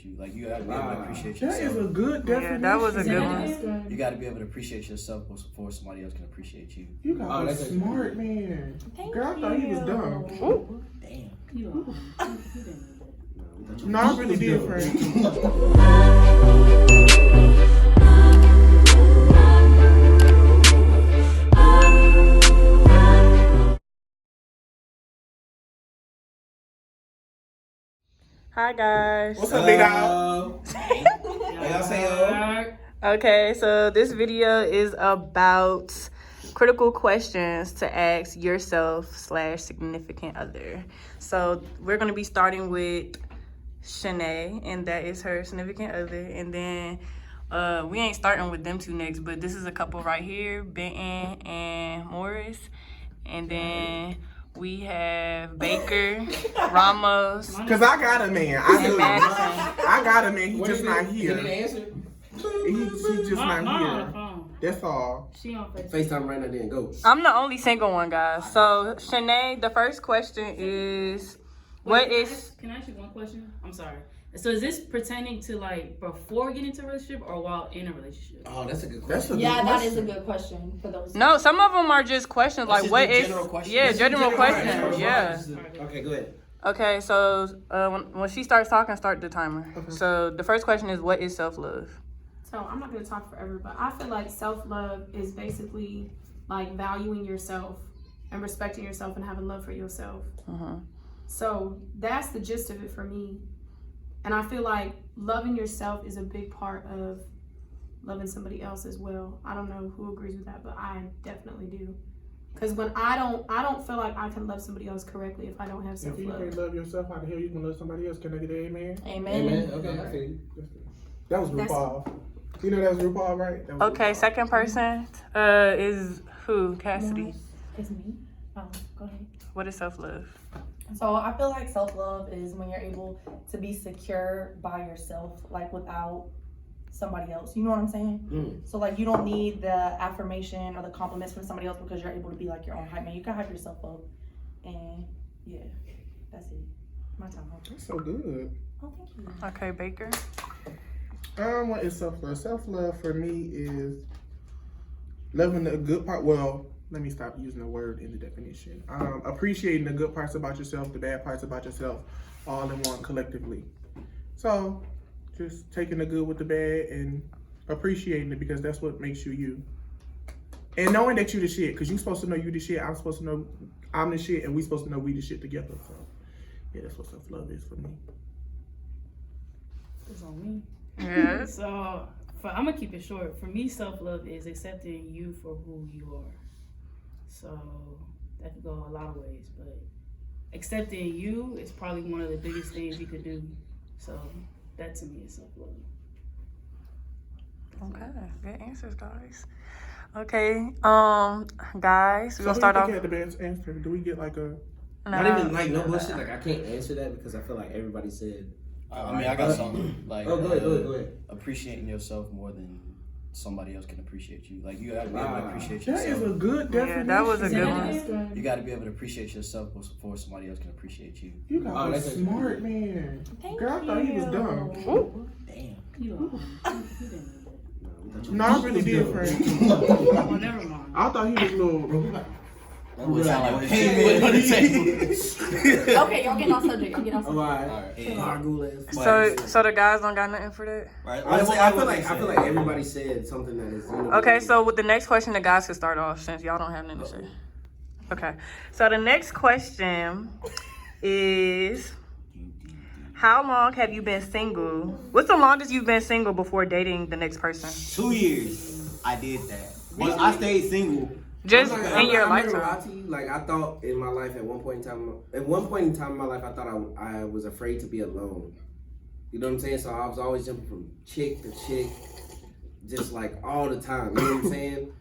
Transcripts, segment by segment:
you. Like, you gotta be able to appreciate yourself. That is a good definition. Yeah, that was a good one. You gotta be able to appreciate yourself before somebody else can appreciate you. You got a smart man. Girl, I thought he was dumb. Ooh. Damn. No, I really did, friend. Hi guys. What's up, big dog? Okay, so this video is about critical questions to ask yourself / significant other. So we're gonna be starting with Shanae, and that is her significant other. And then we ain't starting with them two next, but this is a couple right here, Benton and Morris. And then we have Baker, Ramos. Cause I got a man. I got a man. He just not here. Did he answer? He just not here. That's all. She on FaceTime right now, then go. I'm the only single one, guys. So Shanae, the first question is, Can I ask you one question? I'm sorry. So is this pertaining to like before getting into a relationship or while in a relationship? Oh, that's a good question. That is a good question for those. No, some of them are just questions like, what is? general question. Yeah, general question. Right. Yeah. Okay, go ahead. Okay, so when she starts talking, start the timer. Okay. So the first question is, what is self-love? So I'm not going to talk forever, but I feel like self-love is basically like valuing yourself and respecting yourself and having love for yourself. So that's the gist of it for me. And I feel like loving yourself is a big part of loving somebody else as well. I don't know who agrees with that, but I definitely do. Because when I don't feel like I can love somebody else correctly if I don't have If you self-love. can't love yourself, how the hell you gonna love somebody else? Can I get an amen? Amen. Okay, I feel you. That was RuPaul. You know that was RuPaul, right? That was Okay, RuPaul. second person is who? Cassidy. It's me. Go ahead. What is self-love? So I feel like self-love is when you're able to be secure by yourself, like without somebody else. You know what I'm saying? So like you don't need the affirmation or the compliments from somebody else because you're able to be like your own hype man. You can hype yourself up, and yeah, that's it. My time. That's so good. Oh, thank you. Okay, Baker. What is self-love? Self-love for me is loving the good part. Well, let me stop using the word in the definition. Appreciating the good parts about yourself, the bad parts about yourself, all in one collectively. So, just taking the good with the bad and appreciating it because that's what makes you you. And knowing that you the shit, because you're supposed to know you the shit, I'm supposed to know I'm the shit, and we supposed to know we the shit together. So, yeah, that's what self-love is for me. It's on me. Yeah. So I'm gonna keep it short. For me, self-love is accepting you for who you are. So that could go a lot of ways, but accepting you is probably one of the biggest things you could do. So that to me is self-love. Okay, good answers, guys. Okay, guys, we're gonna start off. So who you think had the best answer? Do we get like a? Not even like no bullshit. Like I can't answer that because I feel like everybody said. I mean, I got something. Like, go ahead. appreciating yourself more than somebody else can appreciate you. Like, you gotta be able to appreciate That yourself. is a good definition. Yeah, that was a good one. You gotta be able to appreciate yourself before somebody else can appreciate you. You got a that's smart man. Girl, I thought he was dumb. Ooh. Damn. You No, I really did, friend. Oh, never mind. I thought he was a little. That would sound like payment on the table. Okay, y'all get off subject. So the guys don't got nothing for that. Right. I feel like everybody said something that is. Okay, so with the next question, the guys can start off since y'all don't have nothing to say. Okay, so the next question is, how long have you been single? What's the longest you've been single before dating the next person? 2 years. I did that. But I stayed single. Just I'm in your not gonna lie lifetime. to you. Like I thought in my life at one point in time in my life, I thought I was afraid to be alone. You know what I'm saying? So I was always jumping from chick to chick, just like all the time. You know what I'm saying?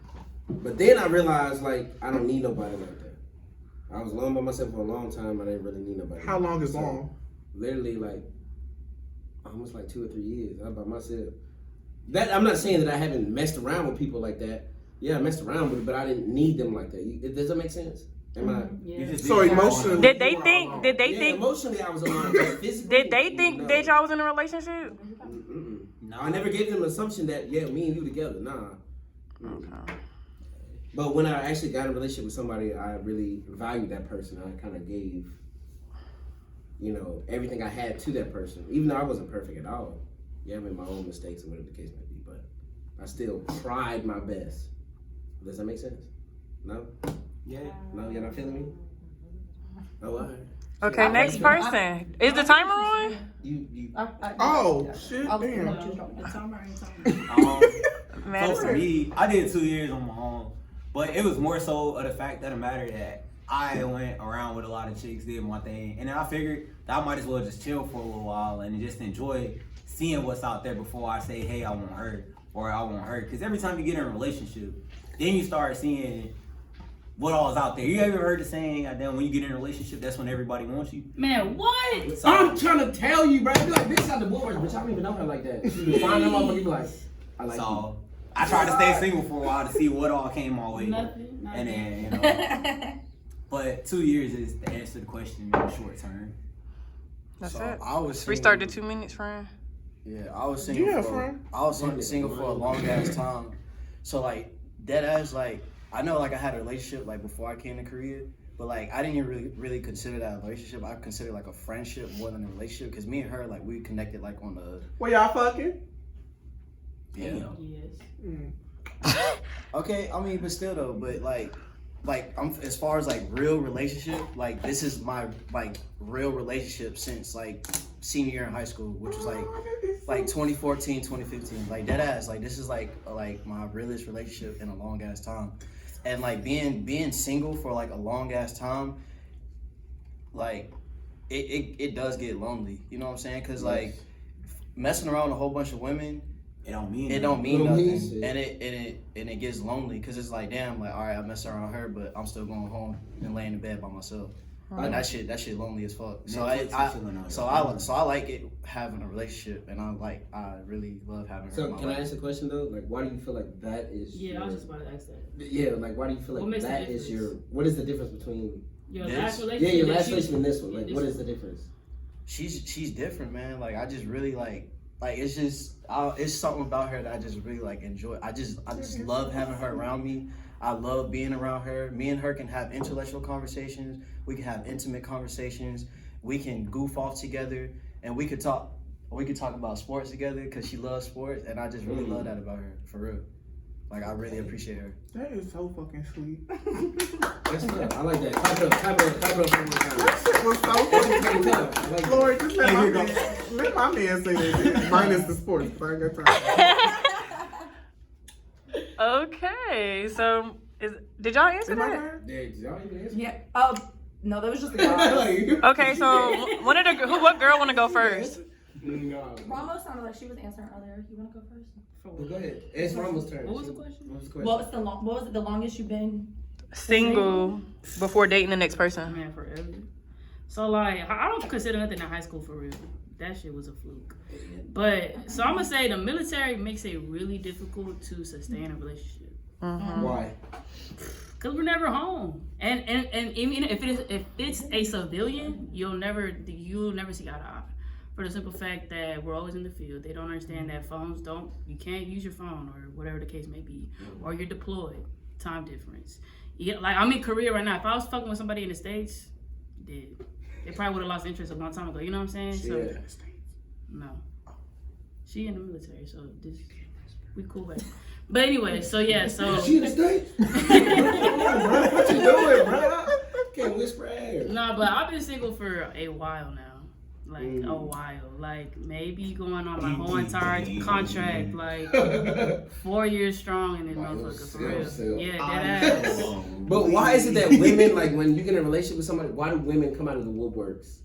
But then I realized like I don't need nobody like that. I was alone by myself for a long time. I didn't really need nobody. How long is long? Literally like almost like 2 or 3 years. I was by myself. That I'm not saying that I haven't messed around with people like that. Yeah, I messed around with it, but I didn't need them like that. Does that make sense? Am I? Yeah. You just So did that emotionally- on- Did they think? Did they Yeah, think? emotionally I was alone. But physically, Did they think no. that y'all was in a relationship? Mm-mm. No. I never gave them an assumption that me and you together. Nah. But when I actually got in a relationship with somebody, I really valued that person. I kind of gave, everything I had to that person, even though I wasn't perfect at all. Yeah, I made my own mistakes or whatever the case may be, but I still tried my best. Does that make sense? No? Yeah. No, you're not feeling me? Oh, all right. Okay, next person. Is the timer on? You. Oh shit! I was Damn. gonna choose wrong. The timer ain't talking. So Madison. for me, I did 2 years on my own, but it was more so of the fact of the matter that I went around with a lot of chicks, did my thing, and then I figured that I might as well just chill for a little while and just enjoy seeing what's out there before I say, hey, I want her or I want her. Because every time you get in a relationship, then you start seeing what all is out there. You ever heard the saying, then when you get in a relationship, that's when everybody wants you? Man, what? So, I'm trying to tell you, bro. You be like, bitch, out the board, bitch. I don't even know her like that. You find them motherfucker, you be like, I like you. so I tried to stay single for a while to see what all came my way. Nothing. And then, but 2 years is the answer to the question in the short term. That's So it. I was Restart the single- 2 minutes, friend. Yeah, I was single Yeah, for friend. I was single for a long ass time. So like dead ass like I know like I had a relationship like before I came to Korea, but like I didn't even really consider that a relationship. I consider like a friendship more than a relationship because me and her like we connected like on the Well, y'all fucking? Damn. Yes. okay. I mean, but still though, but like I'm as far as like real relationship, like this is my like real relationship since like senior year in high school, which was like 2014, 2015. Like dead ass, like this is like my realest relationship in a long ass time. And like being single for like a long ass time, like it does get lonely. You know what I'm saying? Cause like messing around with a whole bunch of women, It don't mean it don't mean It don't mean nothing, shit. and it gets lonely because it's like damn, like all right, I mess around her, but I'm still going home and laying in bed by myself. And that shit lonely as fuck. So Netflix I and chilling on so your I like it having a relationship, and I really love having her. So in my can I life. ask a question though? Like, why do you feel like that is? Yeah, your, I was just about to ask that. Yeah, like why do you feel What like makes the that is difference? your? What is the difference between? Your This? last Yeah, relationship. your that last you- relationship and this one. Like, this what is the difference? She's different, man. Like I just really like it's just it's something about her that I just really like enjoy. I just love having her around me. I love being around her. Me and her can have intellectual conversations. We can have intimate conversations. We can goof off together, and we could talk about sports together because she loves sports, and I just really love that about her, for real. Like I really appreciate her. That is so fucking sweet. That's good. I like that. Type it up one more time. That shit was so fucking I like that. Lord, just let Hey, my here you go. man, let my man say that. Minus the sports, but I ain't got time. Okay, so did y'all answer Am I that? right? Yeah, did y'all even answer? Yeah. No, that was just the guy. Okay, so what girl want to go first? No. Ramos sounded like she was answering earlier. You want to go first? Well, go ahead. It's Ramos' turn. What was the question? What was the question? What was it? The longest you've been? Single before dating the next person. Man, forever. So like, I don't consider nothing in high school for real. That shit was a fluke. But so I'm gonna say the military makes it really difficult to sustain a relationship. Why? Cause we're never home, and even if it's a civilian, you'll never see eye to eye, for the simple fact that we're always in the field. They don't understand that you can't use your phone or whatever the case may be, or you're deployed, time difference. Yeah, like I'm in Korea right now. If I was fucking with somebody in the States, they probably would have lost interest a long time ago. You know what I'm saying? So Yeah. no, she in the military, so we cool back. But anyway, so yeah, so She in the States? What you doing, bro? Can't whisper at her. no, but I've been single for a while now. Like a while. Like maybe going on my whole entire contract, like 4 years strong in this motherfucker for real. Yeah, that ass. But why is it that women, like when you get in a relationship with somebody, why do women come out of the woodworks?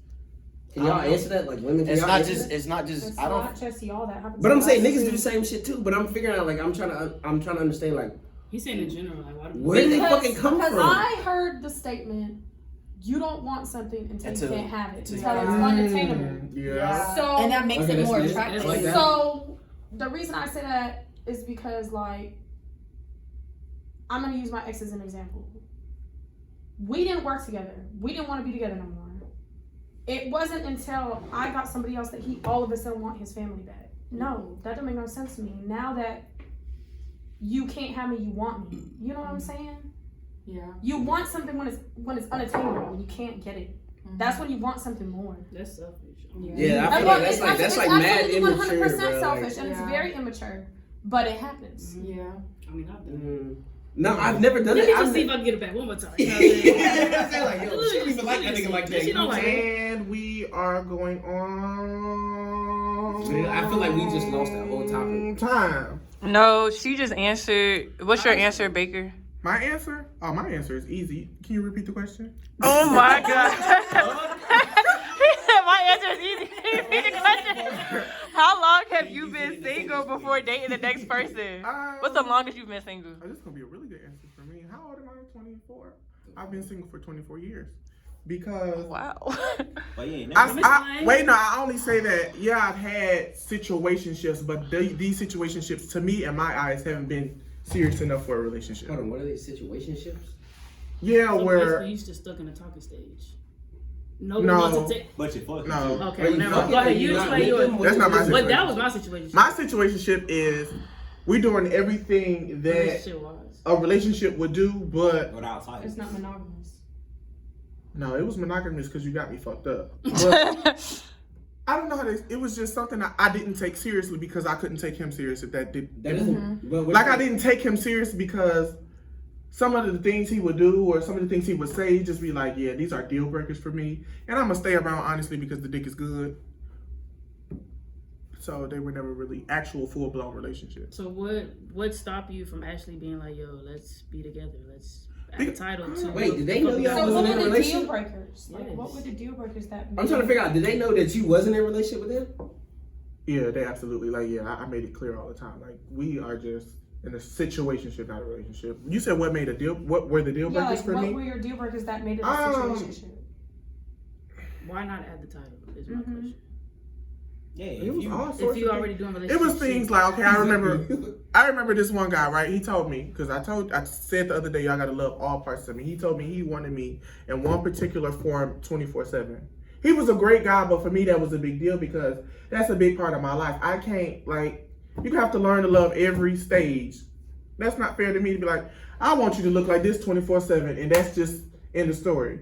Can y'all answer that? Like women, can It's y'all not answer just that? it's not just It's I don't not just y'all that happens. But I'm to saying us, niggas too. do the same shit too. But I'm figuring out, like I'm trying to understand, like He's saying in general, like why do where do they fucking come because from? I heard the statement, you don't want something until you can't have it, until it's Yeah. unattainable. Yeah. So And that makes Okay, it that's more good. attractive. I like that. So the reason I say that is because, like, I'm gonna use my ex as an example. we didn't work together. We didn't want to be together no more. It wasn't until I got somebody else that he all of a sudden want his family back. No, that doesn't make no sense to me. Now that you can't have me, you want me. You know what I'm saying? Yeah. You want something when it's unattainable, when you can't get it. That's when you want something more. That's selfish. Yeah, I feel like that's like mad immature, 100% bro. selfish, and Yeah. it's very immature. But it happens. Yeah. I mean, I've done it. No, I've never done Let it. me just I've see if I can get it back one more time. You know Yeah, what I'm like, yo, she don't even like that nigga like that. She don't like it. And we are going on. I feel like we just lost that whole topic. Time. No, she just answered. What's your answer, Baker? My answer? Oh, my answer is easy. Can you repeat the question? Oh my God. He said my answer is easy. Repeat the question. How long have you been single before dating the next person? What's the longest you've been single? Oh, this is going to be a really good answer for me. How old am I? 24. I've been single for 24 years. Because... Wow. But you ain't never. I only say that, yeah, I've had situationships, but these situationships, to me, in my eyes, haven't been serious enough for a relationship. Hold on, what are these situationships? Yeah, So where... basically, you just stuck in the talking stage. Nobody No. wants to take. But you fucking. No. Okay, never mind. Go ahead. You explain yours. That's not my But situation. that was my situation. My situationship is we're doing everything that Relationship-wise. a relationship would do, but But outside. It's not monogamous. no, it was monogamous because you got me fucked up. But I don't know how to. It was just something that I didn't take seriously because I couldn't take him serious. If that did, That isn't. But like I didn't take him serious because some of the things he would do or some of the things he would say, he'd just be like, "Yeah, these are deal breakers for me," and I'm gonna stay around honestly because the dick is good. So they were never really actual full blown relationships. So what stopped you from actually being like, yo, let's be together, let's add a title to. Wait, did they know y'all So wasn't what in a were the deal relationship? breakers? Like, Yes. what were the deal breakers that I'm trying to figure out. Did they know that you wasn't in a relationship with him? Yeah, they absolutely I made it clear all the time. Like we are just in a situationship, not a relationship. You said what made a deal? What were the deal Yeah, breakers like, for what me? were your deal breakers that made it a situationship? Why not add the title? Is my question. Yeah, It was all If sorts you of already things. doing It relationship was things like okay, I remember this one guy, right? He told me because I said the other day, y'all gotta love all parts of me. He told me he wanted me in one particular form 24/7. He was a great guy, but for me that was a big deal because that's a big part of my life. I can't you have to learn to love every stage. That's not fair to me to be like, I want you to look like this 24/7, and that's just in the story.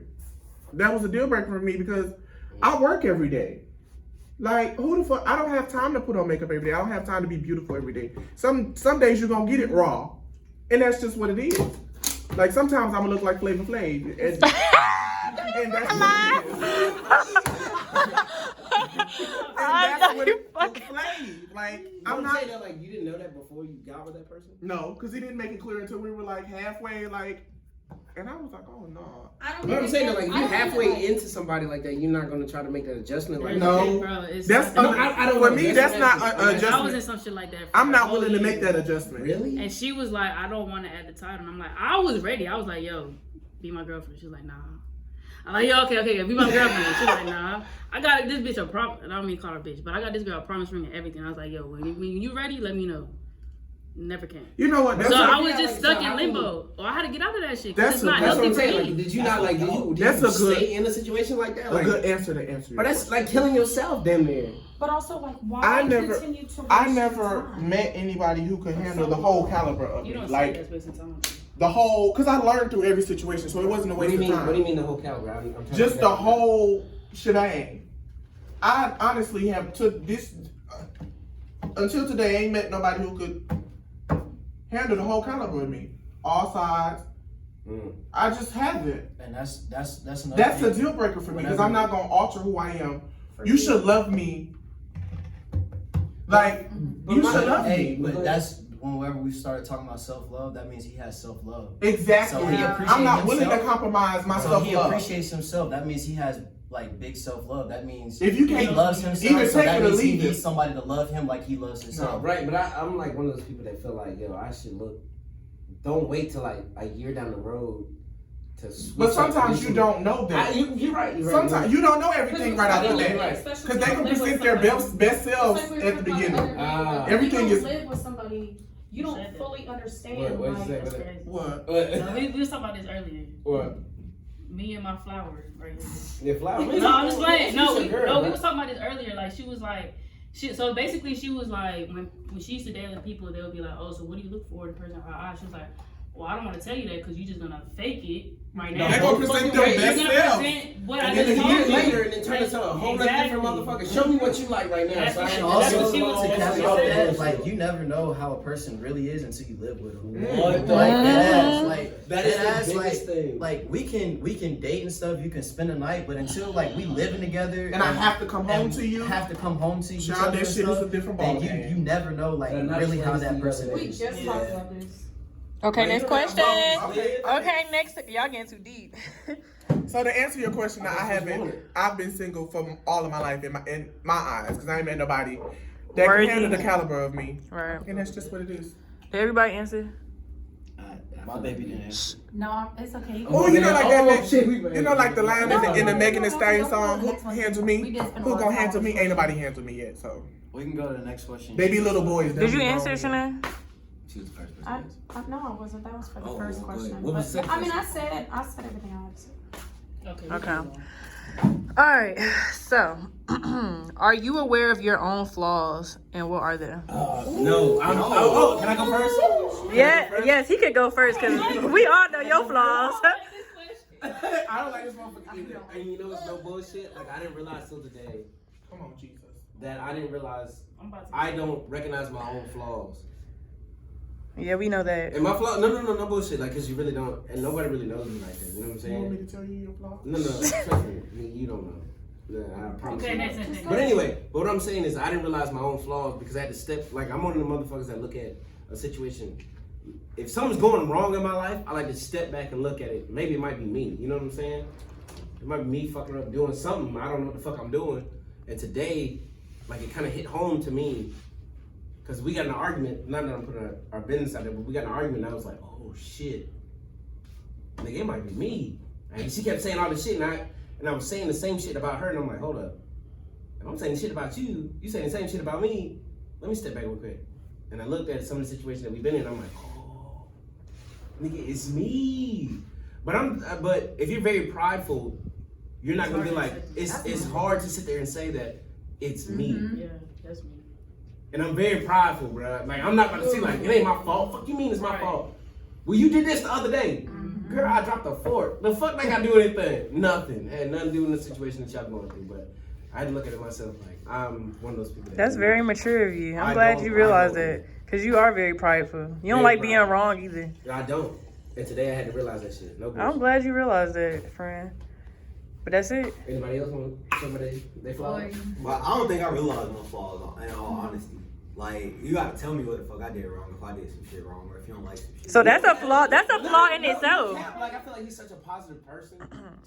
That was a deal breaker for me because I work every day. Like, who the fuck? I don't have time to put on makeup every day. I don't have time to be beautiful every day. Some days you're gonna get it raw, and that's just what it is. Like sometimes I'm gonna look like Flavor Flav, and that's what it is. And that's what it Flav. Like I'm not. Say that like you didn't know that before you got with that person. No, because he didn't make it clear until we were like halfway, and I was like, oh no. I don't But I'm saying that like I you don't halfway think, into somebody like that, you're not gonna try to make that adjustment. Like No. Bro, it's That's not- I don't for know. me. That's That's not an what I was in adjustment. some shit like that. for I'm a not whole willing to make year. that adjustment. really. And she was like, I don't want to add the title. And I'm like, I was ready. I was like, yo, be my girlfriend. She's like, nah. I'm like, yo, okay, be my girlfriend. She's like, nah. I got this bitch a promise. I don't mean call her bitch, but I got this girl a promise ring and everything. I was like, yo, when you ready, let me know. Never came. You know what? That's So a- I was just like, stuck so in how limbo. Or I had to get out of that shit. 'Cause That's it's a- not that's That's what healthy I'm for saying. Like, me. did you not like? Did you That's a good- stay in a situation like that? a Like, good answer to answer. but that's like killing yourself, damn near. but also like why I never- continue to I waste never your time? met anybody who could handle the whole caliber of You me. don't say Like that's wasting time. the whole, because I learned through every situation, so it wasn't a What do waste you of mean? time. What do you mean the whole caliber? I'm trying to Just figure the out. whole shebang. I honestly have took this until today. Ain't met nobody who could handle the whole caliber of me, all sides. I just haven't. And that's another That's a thing. deal breaker for me because Whenever- I'm not gonna alter who I am. You should love me. Like you should love Hey, me. but that's whenever we started talking about self-love, that means he has self-love. Exactly. So he appreciates I'm not willing to himself. compromise my So he self-love. appreciates himself. That means he has like big self-love. That means If you he can't loves himself. either So take that it or means he leave it. needs somebody to love him like he loves No, himself. right, but I'm like one of those people that feel like, yo, I should look. Don't wait till like a year down the road to switch. But up sometimes you recently. don't know that. You're right. You're right. Sometimes you don't know everything right after You're that. right. Especially Because they can when you present live their with best somebody. selves It's like we at were the talking beginning. about other days. Everything If you is- don't live with somebody, you don't fully understand. What you like, say? That's crazy. What? No, we was talking about this earlier. What? Me and my flower right here. Your flower. No, I'm just playing. No, She's a girl, we was talking about this earlier. Like she was like, so basically she was like, when she used to date other people, they would be like, oh, so what do you look for in a person? She was like, well, I don't want to tell you that because you're just gonna fake it right now. They're gonna present their best self. What And I then just a told year you. later, and then turn into a whole lot different motherfucker. Show me what you like right now. That's So I what can she- Also, that's what she was to saying. caveat that, like you never know how a person really is until you live with them. What the Like fuck? deadass, like That is the deadass, biggest thing. Like we can date and stuff. You can spend a night, but until like we living together, And I have to come home to you. Have to come home to you. Child, that shit is a different And ballgame. you never know like And that's really what how it's that the person other We is. just talked about this. Okay, next question. Okay. Okay, next. Y'all getting too deep. So to answer your question, I've been single for all of my life in my eyes, because I ain't met nobody that Worthy. can handle the caliber of me. Right. And that's just what it is. Did everybody answer? My baby didn't answer. No, it's okay. Oh, you know, like that. shit, You know, like the line in the Megan Thee Stallion No, song, no, "Who next one. handle We me? did spend a Who lot of gonna time handle on me? this Ain't one. nobody handle me yet." So We can go to the next question. they be little boys. Did you answer, Shanae? She was the first person. I no, I wasn't. That was for the Oh, first go question. ahead. What was the But, second I mean, I said everything I had to say. Okay. Okay. All right. So, are you aware of your own flaws and what are they? No. Can I go first? Yeah. Yes, he could go first because we all know your flaws. I don't like this motherfucker either. And you know it's no bullshit. Like I didn't realize till today Come on, Jesus. that I didn't realize I'm about to. I don't recognize my own flaws. Yeah, we know that. And my flaw, no bullshit. Like, cause you really don't, and nobody really knows me like that. You know what I'm You want me saying? to tell you your flaw? No, trust me. I mean, you don't know. No, I promise Okay, you. next. But anyway, but what I'm saying is I didn't realize my own flaws because I had to step. Like I'm one of the motherfuckers that look at a situation. If something's going wrong in my life, I like to step back and look at it. Maybe it might be me. You know what I'm saying? It might be me fucking up doing something. I don't know what the fuck I'm doing. And today, like it kind of hit home to me. Because we got in an argument, not that I'm putting our business out there, but we got in an argument and I was like, oh shit. Nigga, it might be me. And she kept saying all this shit and I was saying the same shit about her and I'm like, hold up. If I'm saying shit about you, you saying the same shit about me, let me step back real quick. And I looked at some of the situations that we've been in, I'm like, oh, nigga, it's me. But if you're very prideful, you're not gonna be like, it's hard to sit there and say that it's me. Yeah, that's me. And I'm very prideful, bro. Like, I'm not about to say, like, it ain't my fault. Fuck you mean it's my fault? Well, you did this the other day. Girl, I dropped a fork. The fuck that got to do with anything? Nothing. It had nothing to do with the situation that y'all going through. But I had to look at it myself like, I'm one of those people. That's very mature of you. I'm I glad don't- you I realized don't. that because you are very prideful. You don't Very like being prideful. wrong either. I don't. And today I had to realize that shit. No bullshit. I'm glad you realized that, friend. But that's it. Anybody else want somebody they flaw? But I don't think I realized my flaws, in all honesty. Like, you gotta tell me what the fuck I did wrong if I did some shit wrong, or if you don't like some shit. So that's a flaw. That's a flaw in itself. Like, I feel like he's such a positive person.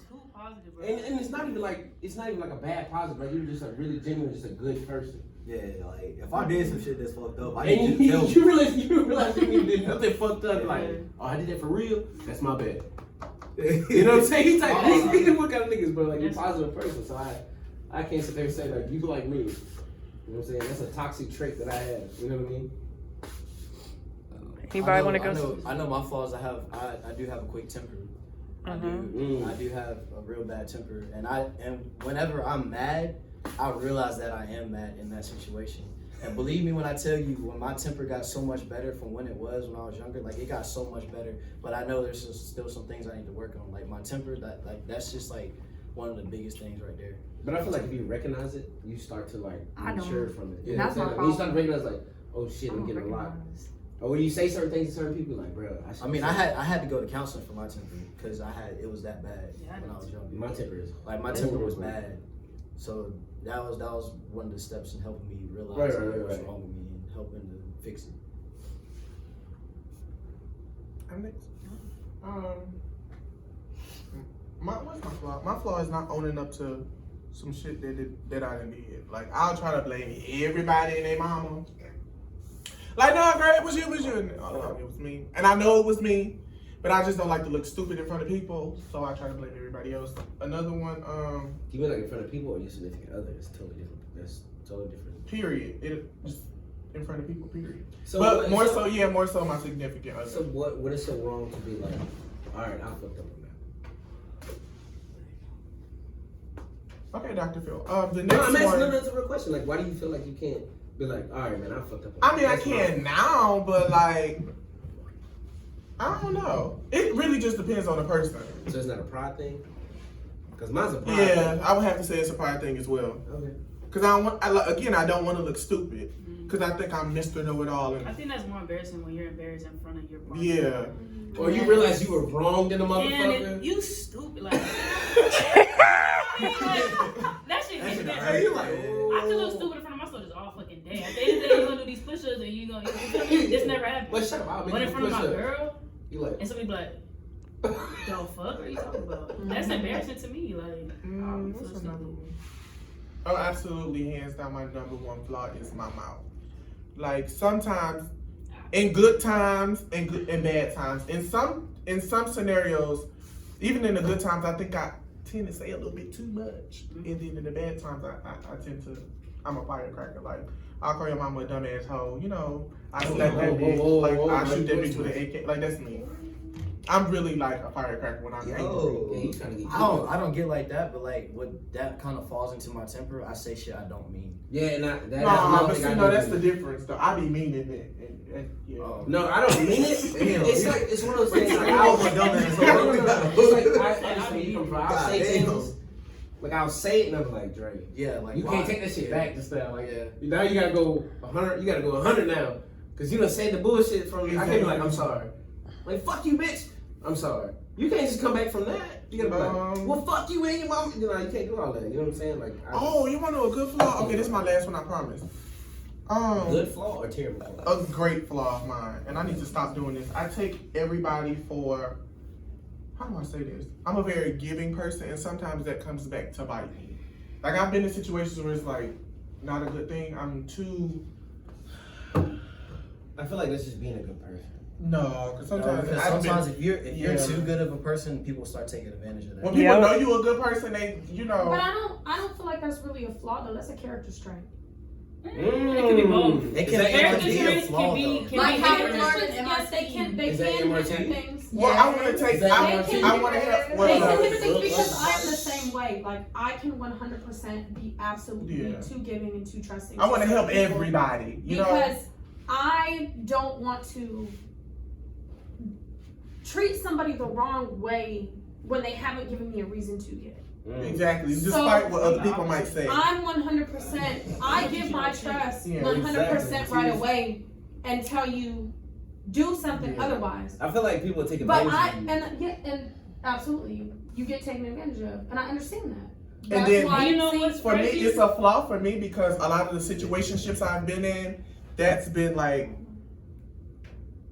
Too positive, bro. And it's not even like a bad positive. Like, you're just a really genuine, just a good person. Yeah, like, if I did some shit that's fucked up, I And need you to tell me. you realize you did nothing fucked up. Like, oh, I did that for real? That's my bad. You know what I'm saying? He's like, he's what kind of niggas, bro? Like, you're a positive person. So I can't sit there and say, like, you like me. You know what I'm saying? That's a toxic trait that I have. You know what I mean? Anybody want to go? I know my flaws. I do have a quick temper. I do have a real bad temper, and whenever I'm mad, I realize that I am mad in that situation. And believe me when I tell you, when my temper got so much better from when it was when I was younger, like it got so much better. But I know there's still some things I need to work on. Like my temper, that's just like one of the biggest things right there. But I feel like if you recognize it, you start to like I mature don't. from it. You That's know my what I'm saying? Like, when you start to problem. recognize, like, oh shit, I'm getting a lot. Or when you say certain things to certain people, like, bro, I mean, I had to go to counseling for my temper because it was that bad Yeah, I when I did was younger. my temper is Like my temper was bad, so that was one of the steps in helping me realize what was wrong with me and helping to fix it. I'm next. What's my flaw? My flaw is not owning up to some shit that I done did. Like I'll try to blame everybody and their mama. Like no, girl, it was you. No, it was me, and I know it was me, but I just don't like to look stupid in front of people, so I try to blame everybody else. Another one, you mean like in front of people or your significant other? It's totally different. That's totally different. period. It just in front of people, period. So But what- more so my significant other. So what is so wrong to be like, all right, I fucked up on that. Okay, Dr. Phil. The No, next I'm asking one. that's a real question. Like, why do you feel like you can't be like, all right, man, I fucked up. I mean, I That's can now, but like, I don't know. It really just depends on the person. So it's not a pride thing? Because mine's a pride Yeah, thing. I would have to say it's a pride thing as well. Okay. Because I don't want, I don't want to look stupid. Because I think I'm Mr. Know-It-All. I think that's more embarrassing when you're embarrassed in front of your partner. Yeah. Or you realize you were wronged in a And motherfucker. you stupid. Like, that shit hit that. Hey, you like, I could look stupid in front of my soldiers all fucking day. At the end of the day, you're gonna do these push-ups and you gonna, you feel me? This never happened. But shut up, I'll make But in you front of my push up. girl, You like, and somebody be like, the fuck are you talking about? That's embarrassing to me. Like, I'm what's so another stupid. one? Oh, absolutely, hands down, my number one flaw is my mouth. Like sometimes, in good times and good and bad times, in some scenarios, even in the good times, I think I tend to say a little bit too much, and then in the bad times, I tend to, I'm a firecracker. Like I'll call your mama a dumbass hoe, you know. I slap that bitch, like I shoot that bitch with an AK. Like that's me. I'm really like a firecracker when I'm angry. yeah, you trying to get I don't get like that, but like what that kind of falls into my temper. I say shit I don't mean. Yeah, and that's No, another but thing see, I no, do. that's the difference though. I be meaning it, and yeah. No, I don't mean it. It's like it's one of those things. Like, I was a dumbass. it's like I understand you come from. I'll God say damn. things. Like I'll say it and I'm like, Dre, Yeah, like you why? can't take that shit Yeah. back. Just now, like Yeah. now you gotta go 100. You gotta go 100 now, cause you done said the bullshit from me. I can't be like, I'm sorry. Like fuck you, bitch. I'm sorry. You can't just come back from that. You gotta be like, well, fuck you and your mom. You know, you can't do all that. You know what I'm saying? Like, Oh, you want to know a good flaw? Okay, this is my last one, I promise. good flaw or terrible flaw? A great flaw of mine, and I need to stop doing this. I take everybody for, how do I say this? I'm a very giving person, and sometimes that comes back to bite me. Like I've been in situations where it's like not a good thing. I'm too. I feel like that's just being a good person. No, because sometimes Because I've sometimes been, if you're Yeah. too good of a person, people start taking advantage of that. when people Yeah. know you a good person, they you know. But I don't feel like that's really a flaw though. That's a character strength. It can be both. It Is can that it can Character be a traits flaw can be though. can Like be how character you learn, traits. yes, they can Is that hinder MRT? things. Well, I want to take. Is that I MRT? want to have. They Well, can hinder things because I am the same way. Like I can 100% be absolutely Yeah. too giving and too trusting. I want to help certain people everybody. You know. because I don't want to treat somebody the wrong way when they haven't given me a reason to give. Exactly. So- Despite what other people might say. I'm 100%. I give my trust Yeah, 100% exactly. right away and tell you do something Yeah. otherwise. I feel like people take But advantage I of you. and absolutely you get taken advantage of, and I understand that. And That's then- why You know see, what's For me, crazy? it's a flaw for me because a lot of the situationships I've been in, that's been like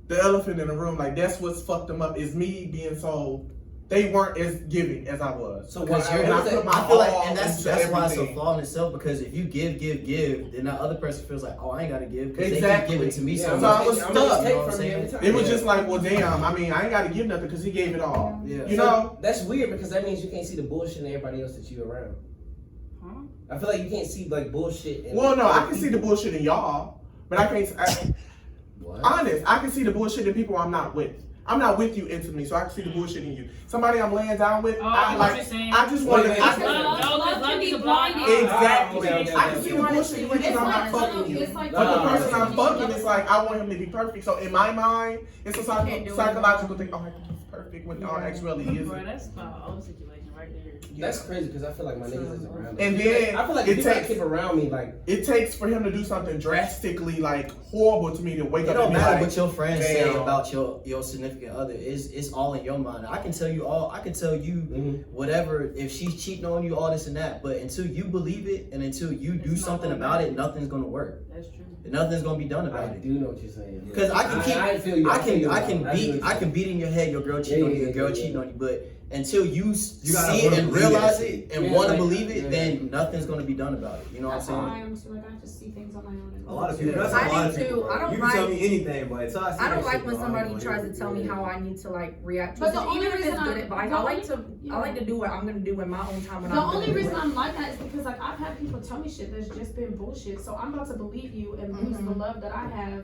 the elephant in the room. Like that's what's fucked them up is me being so they weren't as giving as I was. So Because why- you're and I not, put my I feel like, all and that's into why it's a everything. flaw in itself. Because if you give, then that other person feels like, oh, I ain't gotta give because Exactly. they keep giving to me. Yeah, So So I was much. stuck. You know what I'm Take from you saying? anytime. It was Yeah. just like, well, damn. I mean, I ain't got to give nothing because he gave it all. Yeah. You know. That's weird because that means you can't see the bullshit in everybody else that you around. Huh? I feel like you can't see like bullshit. In Well, no, I other can see the people. bullshit in y'all, but I can't. What? Honest, I can see the bullshit in people I'm not with. I'm not with you intimately, so I can see the bullshit in you. Somebody I'm laying down with, Oh, I I know like. what you're saying. I just want to. Wait, I wait, can- Love, Love love can is be a blind blinding. eye. Exactly. Okay. I can see the bullshit in you because It's I'm like not fucking you. it's like But the person I'm you fucking love is like, I want him to be perfect. So in my mind, it's a Can't do it. psychological thing. Oh, he's perfect when all actually he Bro, isn't. that's about all situation right there. That's crazy because I feel like my niggas is around. And me. then I feel like it the people that takes- keep around me, like It takes for him to do something drastically like horrible to me to wake It up don't and be matter like, what your friends say damn. about your significant other. It's all in your mind. I can tell you all. I can tell you whatever if she's cheating on you, all this and that. But until you believe it and until you do It's not something gonna about matter. it, nothing's gonna work. That's true. Nothing's gonna be done I about it. do know what you're saying. Because I can keep, I feel you. I feel you. can I do beat, what I you're can beat in your head your girl cheating on you, your girl yeah. cheating on you. But until you gotta see it wanna and believe realize that it and Yeah, want to like, believe it, yeah. then nothing's gonna be done about it. You know what I'm That's how I saying? am too. Like I just see things on my own. A lot of people. That's I a lot do of people. too. Bro. I don't You can tell like- me anything, but until I see I don't that like shit, when bro, I somebody don't tries wanna to tell me hear it. how I need to like react to But it. the only Even if it's reason good I- advice, the I like only- to yeah. I like to do what I'm gonna do in my own time when The I'm only gonna do reason it. I'm like that is because like I've had people tell me shit that's just been bullshit. So I'm about to believe you and lose the love that I have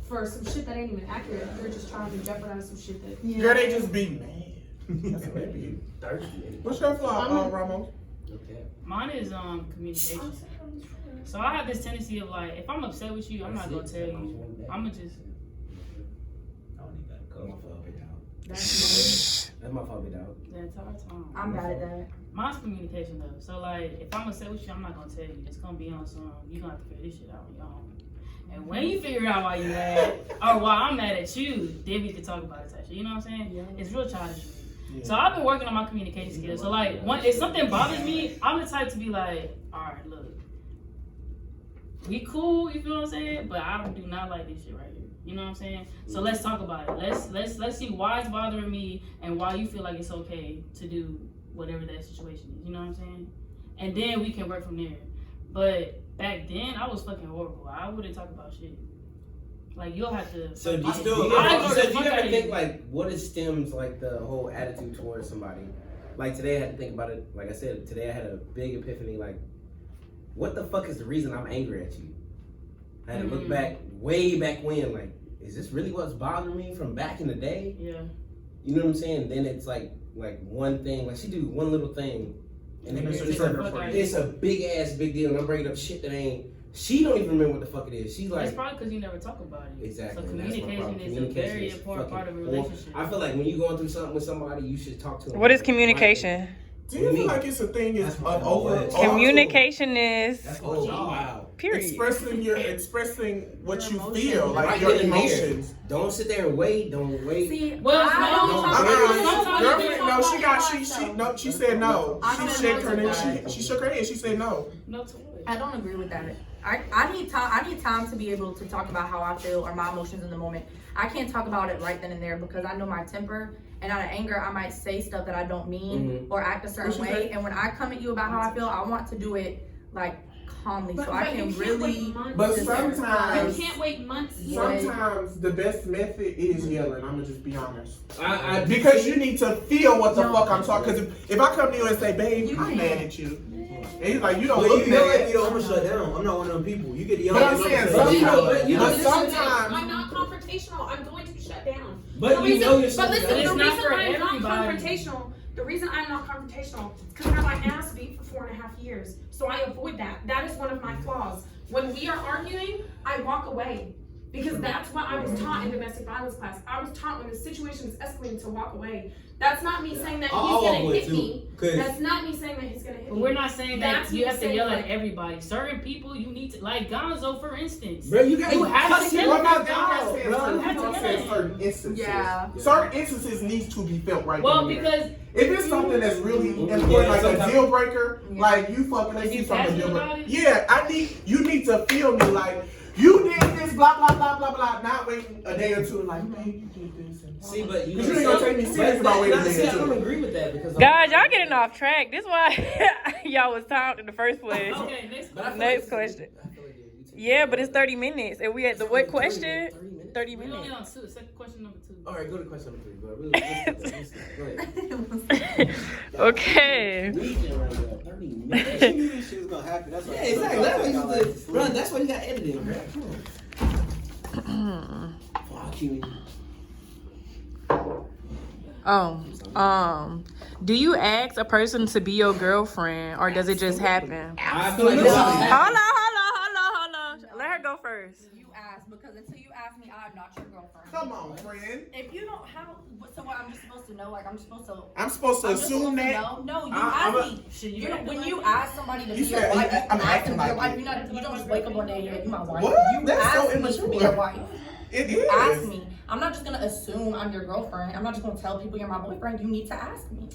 for some shit that ain't even accurate. They're just trying to jeopardize some shit that. Girl, they just be mad. That's what they be. Thirsty. What's your flaw, Ramos? Okay. Mine is communication. So I have this tendency of like, if I'm upset with you, I'm not gonna tell you. I'm gonna just. That's my fault, big dog. the entire time. I'm bad at that. Mine's communication though. So like, if I'm upset with you, I'm not gonna tell you. It's gonna be on some. You gonna have to figure this shit out on your own. And when you figure out why you mad or why I'm mad at you, then we can talk about it. Type shit. You know what I'm saying? Yeah. It's real childish. Yeah. So I've been working on my communication skills. So like, if something bothers me, I'm the type to be like, all right, look, we cool. You feel what I'm saying? But I do not like this shit right here. You know what I'm saying? So let's talk about it. Let's see why it's bothering me and why you feel like it's okay to do whatever that situation is. You know what I'm saying? And then we can work from there. But back then, I was fucking horrible. I wouldn't talk about shit. Like, you'll have to. So do you I do you fuck out ever of think you. like what it stems like the whole attitude towards somebody? Like today I had to think about it. Like I said, today I had a big epiphany. Like, what the fuck is the reason I'm angry at you? I had to look back, way back when. Like, is this really what's bothering me from back in the day? Yeah. You know what I'm saying? Then it's like one thing. Like she do one little thing, and then it's a big ass big deal. And I'm bringing up shit that ain't. She don't even remember what the fuck it is. She's like, That's probably because you never talk about it. Exactly. So and that's my problem. communication is a very important part of a relationship. I feel like when you're going through something with somebody, you should talk to them. What is communication? Do you feel like it's a thing is over? Communication is Oh wow. period. Expressing what you feel, like Right your then and there. emotions. Don't sit there and wait. Don't wait. See, Well, She said no. She shook her head. She said no. No to what? I don't agree with that. I need time. I need time to be able to talk about how I feel or my emotions in the moment. I can't talk about it right then and there because I know my temper, and out of anger, I might say stuff that I don't mean or act a certain way. And when I come at you about how I feel, I want to do it like calmly, so I can really. But you sometimes can't wait months. Sometimes the best method is yelling. I'm gonna just be honest. Because you need to feel what the fuck I'm talking. Because if I come to you and say, "Babe, I'm mad at you," and he's like, "You don't look you know mad." like, I'm gonna shut down. I'm not one of them people. You get the But I'm saying sometimes. I'm not confrontational. I'm going to shut down. But you know you're But listen, the it's reason not for I'm not everybody. confrontational, the reason I'm not confrontational is because I had my ass beat for 4.5 years. So I avoid that. That is one of my flaws. When we are arguing, I walk away. Because that's what I was taught in domestic violence class. I was taught when the situation is escalating to walk away. That's not me saying that he's gonna hit me. That's not me saying that he's gonna hit me. But we're not saying that That's you have to saying, yell at like- everybody. Certain people you need to, like Gonzo, for instance. Bro, you have to yell Well, at not them. down. You have to yell at them. Certain instances. Yeah. Certain instances needs to be felt right. Well, then and there. because if it's something that's really important, like a deal breaker, like you fucking let's If you see something passionate deal about breaker. it? Yeah, you need to feel me like you did this, blah blah blah blah blah. Not waiting a day or two, like man, you did this. And See, but you ain't gonna take me serious about waiting a day I or don't two. agree with that because Guys, y'all getting off track. This is why y'all was timed in the first place. okay, next But I feel Next like- question. I feel like you too. Yeah, but it's 30 minutes. And we at the what question? 30 we only minutes. on two. Second question number 2. All right, go to question number 3, bro. Really, go ahead. Okay. We can run that 30 She minutes. knew this shit was gonna happen. That's why. Yeah, exactly. That's why you got editing, bro. Fuck you. Do you ask a person to be your girlfriend or does it just happen? I feel like Hold on. Let her go first. You ask because until you ask me, I'm not your girlfriend. Come on, friend. If you don't have, so what? I'm just supposed to know. Like I'm supposed to. I'm supposed to I'm just assume supposed to that. know. No, you I'm ask me. When you ask somebody to be You your said- wife, I'm you ask acting them to be like your wife. it. You don't just wake up one day and you're like, you my wife. What? You That's so ask me to be immature. your wife. It You is. ask me. I'm not just gonna assume I'm your girlfriend. I'm not just gonna tell people you're my boyfriend. You need to ask me.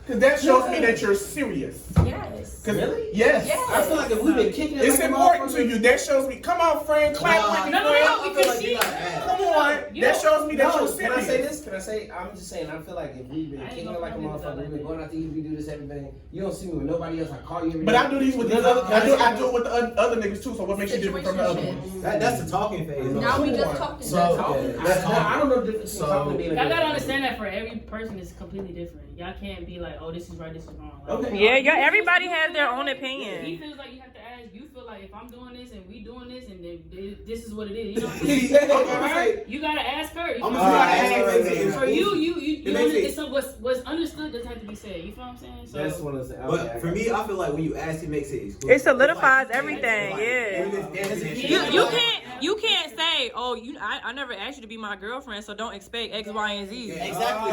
Because that shows me that you're serious. Yes. Really? Yes. Yes. I feel like if we've been kicking it, It's like a important to motherfucker- you. That shows me. Come on, friend. Clap with me, No, friend. because she. Come on. That shows me that No, you're can I say serious. this? Can I say? I'm just saying. I feel like if we've been I ain't kicking gonna it like a comment motherfucker, on we've been that. going out to eat, we do this everything. You don't see me with nobody else. I call you every But day. I do these with the other. I do it with the other niggas too. So what makes you different from the other ones? That's the talking phase. Now we Come just on. talking. I don't know the difference between talking to being a Y'all gotta girlfriend. understand that for every person is completely different. Y'all can't be like, oh, this is right, this is wrong. Like, Okay. Yeah, everybody has their own He opinion. feels like you have to ask. You feel like if I'm doing this and we doing this and then this is what it is. You know what I'm saying? You gotta ask her. I'm gonna ask her. For you You know, what's understood doesn't have to be said. You feel what I'm saying? So, That's what I'm saying. But for me, I feel like when you ask, it makes it exclusive. It solidifies It's like, everything. Yeah. You can't say, oh, I never asked you to be my girlfriend, so don't expect X, Y, and Z. Exactly.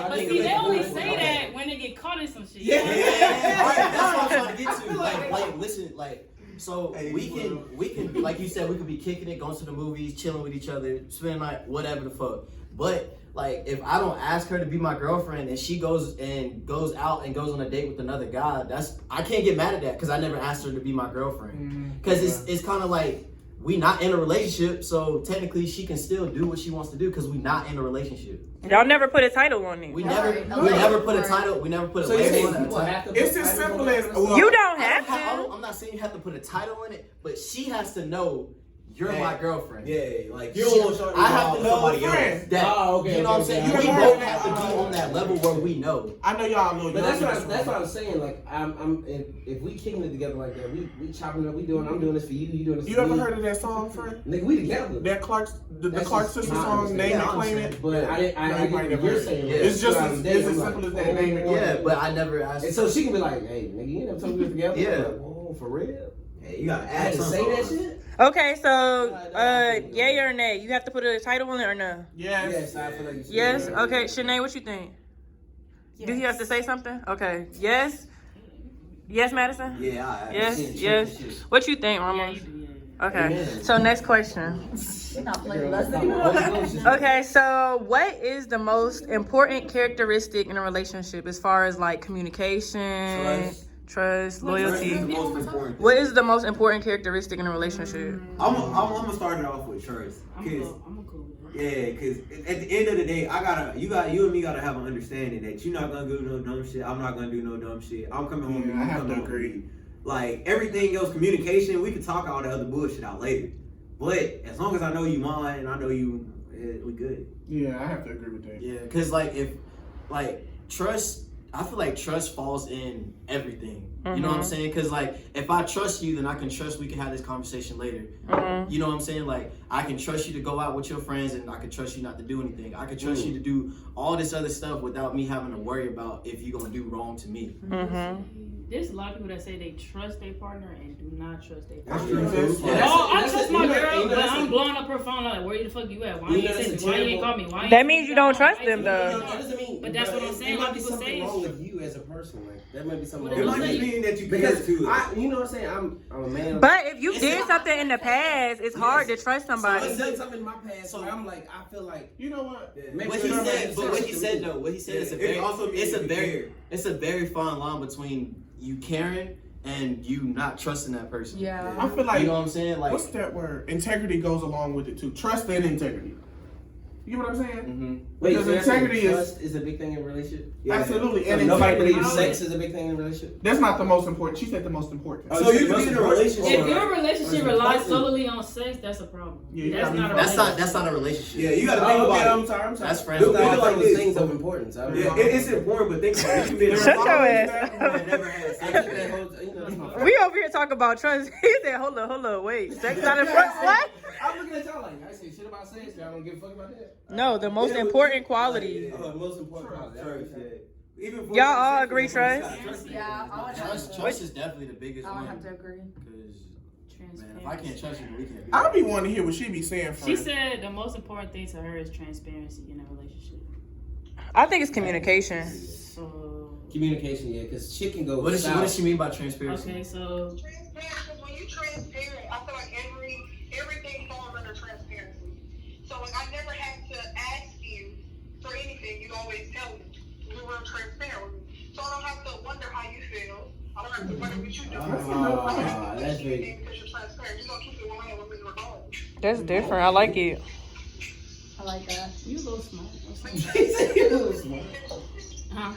but see, they only say that when they get caught in some shit. Yeah. Right, that's what I'm trying to get to. Like, listen, like, so we can, like you said, we could be kicking it, going to the movies, chilling with each other, spending night, whatever the fuck. But like, if I don't ask her to be my girlfriend and she goes out and goes on a date with another guy, I can't get mad at that because I never asked her to be my girlfriend. Because it's kind of like, we not in a relationship, so technically she can still do what she wants to do because we not in a relationship. Y'all never put a title on it. We never put a title. We never put a label on it. It's as simple as You don't have to. I'm not saying you have to put a title in it, but she has to know you're my girlfriend. Yeah, like you don't want I have to know somebody else. that. You know what I'm saying? We both have to be on that level where we know. I know y'all know. But that's what I'm saying. Like if we kicking it together like that, we chopping it up. I'm doing this for you. You doing this. You for ever me. heard of that song, friend? Nigga, we together. That Clark sister song, Name It, Claim It. But I get what you're saying. Yeah. It's just as simple as that. Name It. Yeah, but I never asked. And so she can be like, "Hey, nigga, you never told me together." Yeah. Like, whoa, for real. Hey, you gotta I had add to something. say that shit. Okay, so yay or nay? You have to put a title on it or no? Yes. I feel like you should. Yes. Okay, Shanae, what you think? Yes. Do you have to say something? Okay. Yes. Yes, Madison. Yeah. Yes. What you think, Yeah, Ramos? you do, Okay. So next question. You're not playing with us anymore. Okay, so what is the most important characteristic in a relationship as far as like communication, trust, loyalty? Trust is the most important. What is the most important characteristic in a relationship? I'm gonna start it off with trust. I'm cool with that. Yeah, because at the end of the day, you and me gotta have an understanding that you're not gonna do no dumb shit. I'm not gonna do no dumb shit. I'm coming home. Yeah, I have to home. agree. Like everything else, communication, we can talk all the other bullshit out later. But as long as I know you mine and I know you, we good. Yeah, I have to agree with that. Yeah, because trust, I feel like trust falls in everything. You know what I'm saying? Because like, if I trust you, then I can trust we can have this conversation later. You know what I'm saying? Like, I can trust you to go out with your friends, and I can trust you not to do anything. I can trust you to do all this other stuff without me having to worry about if you're gonna do wrong to me. There's a lot of people that say they trust their partner and do not trust their That's partner. true. too. I trust my girl, but I'm blowing up her phone like, where the fuck you at? Why you ain't send me? Why you ain't call me? Why you That ain't means send you me? don't trust Why them, you though. ain't That doesn't mean. But that's what I'm saying. A lot of people something say wrong it's with you as a person. Like that might be something Well, It wrong. might Like- just mean that you care Because too. you know what I'm saying. I'm a man. But if you did something in the past, it's hard to trust I somebody. done something in my past, so I'm like, I feel like. You know what? Maybe What he it's said, but what he to said me. though, what he said is It also means you care. it's a very fine line between you caring and you not trusting that person. Yeah. I feel like, You know what I'm saying? Like, what's that word? Integrity goes along with it too. Trust and integrity. You know what I'm saying? Wait, Because so you're saying integrity is- trust is a big thing in a relationship. Absolutely. So And nobody integrity. believes sex is a big thing in a relationship. That's not the most important. She said the most important. So you can be in a relationship. If your relationship Or relies something. solely on sex, that's a problem. Yeah, you That's gotta not a be- relationship. that's not a relationship. Yeah, you gotta think Okay, about it. I'm sorry. That's friends. Look at it like this. things of importance. I mean, Yeah, it's important, but think about it. You can be in a Shut your relationship ass and up. never had I sex. took that whole, you know, that's my fault. We over here talking about trust. He said, hold up, wait. Sex not in front. What? I'm looking at y'all like, I say shit about sex. Y'all don't give a fuck about that. No, the most important quality. Oh, the most important quality. Trust, yeah. Even for Y'all all sex, agree, you gotta trust? trust it. Yeah, I would have to. Trust is definitely the biggest I would one. have to agree. Because man, if I can't trust you, then we can't be. I'll be wanting to hear what she be saying first. She said the most important thing to her is transparency in a relationship. I think it's communication. So Communication, yeah, because shit can go. What does south. she mean by transparency? okay, so Transparent, because when you transparent, I feel like everything falls under transparency. So like I never had to ask you for anything, you always tell me. You were transparent with me. So I don't have to wonder how you feel. I don't have to wonder what you do. I don't have to that's question very- anything because you're transparent. You're gonna keep it 100 with me regardless. That's different. I like it. I like that. you a little smart. Huh?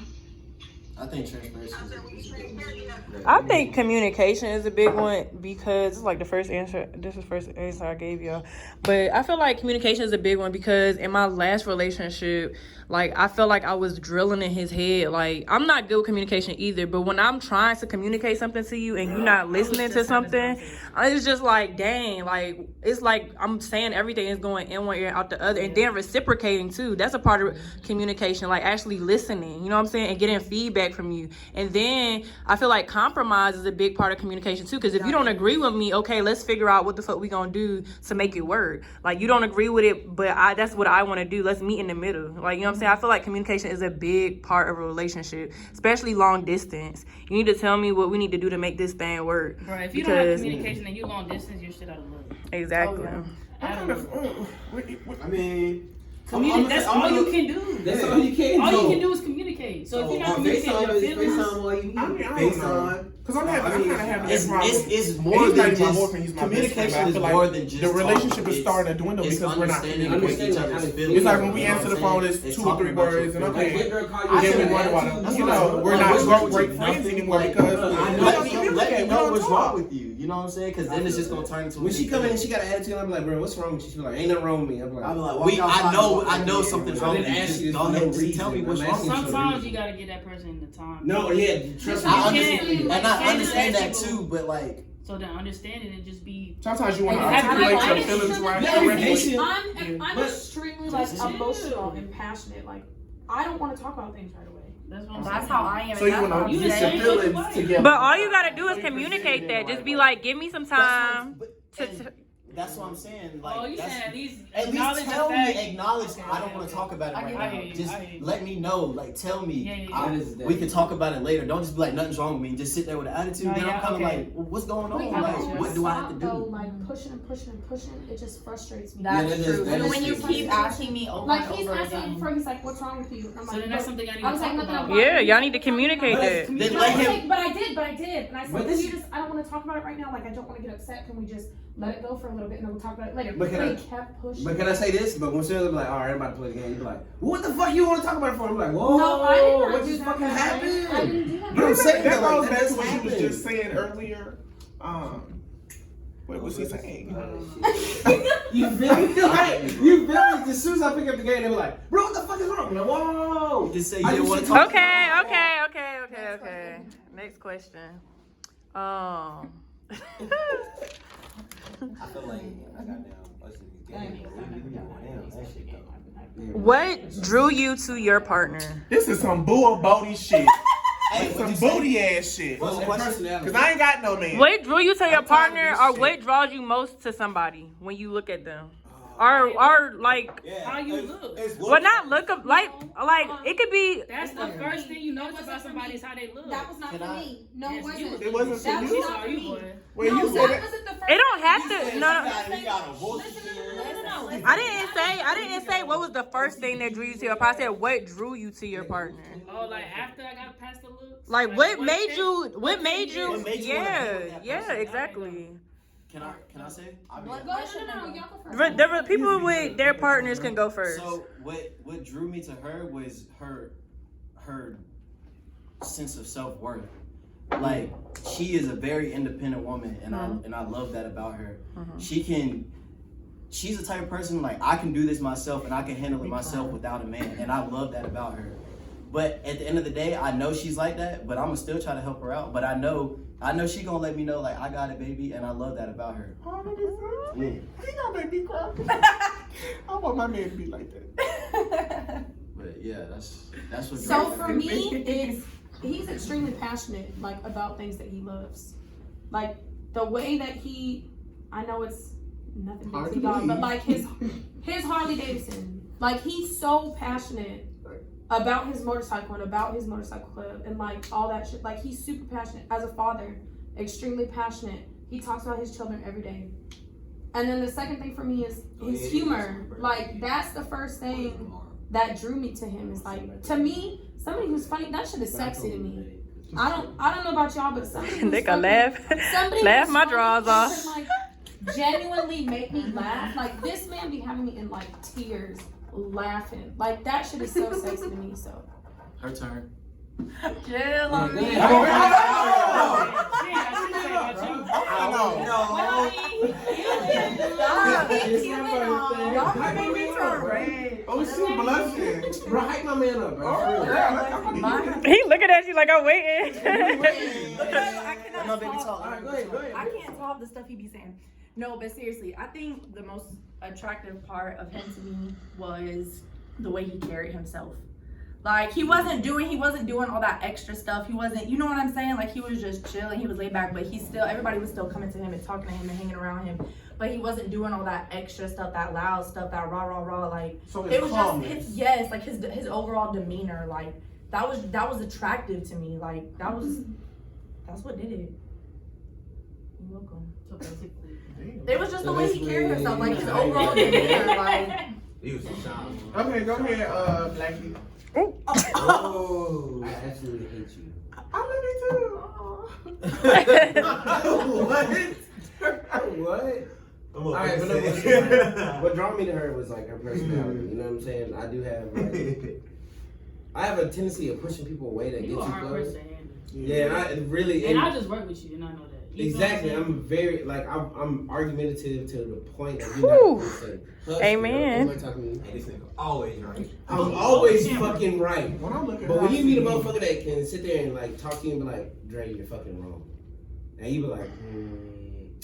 I think transparency I is said, when a you big one. transparent, you have to. I think communication is a big one because it's like the first answer. This is the first answer I gave y'all, but I feel like communication is a big one because in my last relationship, like I felt like I was drilling in his head. Like I'm not good with communication either, but when I'm trying to communicate something to you and you're not listening to something, it's just like dang, like it's like I'm saying everything is going in one ear out the other, and then reciprocating too. That's a part of communication, like actually listening. You know what I'm saying, and getting feedback from you. And then I feel like compromise is a big part of communication too, because if you don't agree with me, okay, let's figure out what the fuck we gonna do to make it work. Like you don't agree with it, but that's what I want to do. Let's meet in the middle. Like, you know what I'm saying? I feel like communication is a big part of a relationship, especially long distance. You need to tell me what we need to do to make this thing work. Bro, if you don't have communication and you long distance, you're shit out of luck. Exactly. I mean, That's all you can do. That's all you can All do. you can do is communicate. So if you're not communicating your feelings, FaceTime all you need. I mean, I don't FaceTime. Because I'm kind of having that problem. It's And more he's not than even my just boyfriend, he's my best friend, communication but I is feel more like than just the relationship talking. is starting to dwindle It's because we're not understanding communicating. each other's feelings. It's like when we You know answer what the I'm phone, saying? it's 2 or talking 3 about your words, and feelings. okay. That girl call you And then we an wonder why, attitude. you know, we're not great friends anymore because Let me know what's wrong with with you. You know what I'm saying? Because then it's just gonna turn into. When she come in and she got an attitude, I'm like, bro, what's wrong with you? She's like, ain't nothing wrong with me. I'm like, I know something's wrong. didn't ask you Just go for ahead no and just tell me reason. what's I'm wrong. asking with you. sometimes you gotta give that person the time. No, yeah, trust me. I You understand, can't. and I You understand can't that just too. But like, So then understand it and just be. Sometimes you want to Like, articulate your I'm feelings right. Yeah, correctly. I'm But- extremely like Just chill. emotional and passionate. Like I don't want to talk about things right away. That's what I'm That's saying. how I am. So you want to You get the your same feelings way. together. But all you gotta do is communicate that. Just be like, give me some time. that's what I'm saying. Like, Oh, you that's- saying at least At acknowledge least the tell fact. me, acknowledge. Okay, I don't okay, want to okay. talk about it I right hear now. you, Just I hear you. let me know. Like, tell me. Yeah, yeah, yeah. We can talk about it later. Don't just be like, nothing's wrong with me. Just sit there with an attitude. No, Then I'm yeah, kind of okay. like, well, what's going on? Wait, Like, I don't what do I have to stop, do? though, like pushing and pushing and pushing, it just frustrates me. That's that is- true. that And is when you true. keep asking me over Like and he's over asking me again. for, he's like, "What's wrong with you?" And I'm So like, then that's something I need I to was talk like, nothing about. about Yeah, it. y'all need to communicate But that. it's Then No, let I was him. like, but I did. And I said, But can this- you just, I don't want to talk about it right now. Like, I don't want to get upset. Can we just let it go for a little bit and then we'll talk about it later? But can he I- kept pushing. But can I say this? But when she was like, all right, I'm about to play the game, you're like, what the fuck you want to talk about it for? I'm like, whoa, No, I did not what do just that. fucking happened? I didn't do that. But I'm saying That like, goes back to just what you was happened. just saying earlier. What was he saying? You feel me? Like, you feel me? As soon as I pick up the game, they were like, bro, what the fuck is wrong? I'm like, whoa. Just say I you just want to said- talk. Okay. Next question. I feel like I got down. That shit go. What drew you to your partner? This is some bull booty shit. Hey, Some what'd you say? booty ass shit. What's the question? Personality. Cause I ain't got no man. What drew you to your I'm tired of partner, this or shit. what draws you most to somebody when you look at them, or like, Yeah, How you it's- look. it's well, not look up, like it could be. That's the first thing you notice about for somebody me. is how they look. That was not Can for I- me. No, Yes, it wasn't. you was- It wasn't for That was you. not for you me. boy. Wait, No, you that said it. wasn't the first. It don't have You to. said No, you got a voice. No. I didn't say what was the first thing that drew you to your partner. I said what drew you to your partner. Oh, like after I got past the looks. Like what made changed? you? What made you? What made you wanna be with that Yeah, person? exactly. Can I say? I mean, No, y'all go first. The people with their partners can go first. So what drew me to her was her sense of self-worth. Like, she is a very independent woman, and I love that about her. She's the type of person, like, I can do this myself and I can handle it myself without a man, and I love that about her. But at the end of the day, I know she's like that, but I'm gonna still try to help her out. But I know she gonna let me know, like, I got it, baby, and I love that about her. He gonna make me cry. I want my man to be like that. But yeah, that's what. So drew for me, it's he's extremely passionate, like about things that he loves, like the way that I know it's nothing big to y'all, but like his Harley Davidson, like he's so passionate about his motorcycle and about his motorcycle club and like all that shit. Like he's super passionate as a father, extremely passionate. He talks about his children every day. And then the second thing for me is his humor. Like that's the first thing that drew me to him. Is like, to me, somebody who's funny, that shit is sexy to me. I don't know about y'all, but somebody who's They can funny- laugh, somebody laugh who's my funny drawers and off. can, like, genuinely make me laugh. Like this man be having me in like tears laughing. Like that shit is so sexy to me. So Her turn. Chill on me. She ain't got shit to say about you. Y'all making me turn red. Oh, she blushing. Bro, hype my man up, bro. He looking at you like I'm waiting. I cannot No, baby, talk. talk. All right, go ahead. I can't talk the stuff he be saying. No, but seriously, I think the most attractive part of him to me was the way he carried himself. Like he wasn't doing all that extra stuff. He wasn't, you know what I'm saying? Like he was just chilling, he was laid back, but everybody was still coming to him and talking to him and hanging around him. But he wasn't doing all that extra stuff, that loud stuff, that rah. Like So it was calmness. just yes, like his overall demeanor, like that was attractive to me. Like that's what did it. You're welcome. So basically, It was just the way he carried himself, like his overall demeanor, like. He was a child. Okay, go ahead, Blackie. Oh, I absolutely hate you. I love you too. What? I'm All right, but no, what drew me to her was like her personality. You know what I'm saying? I do have like, I have a tendency of pushing people away that get you too a hard close. person to handle. Yeah, and I really And I just work with you, and I know that. You know exactly. what I'm I'm very like I'm argumentative to the point that you're Whew. not gonna say. Hush, Amen. girl. Nobody talking to me. Hey, this nigga always right. I'm always fucking right. When I'm looking But when you at meet a motherfucker that can sit there and like talk to you and be like, Dre, you're fucking wrong. And you be like,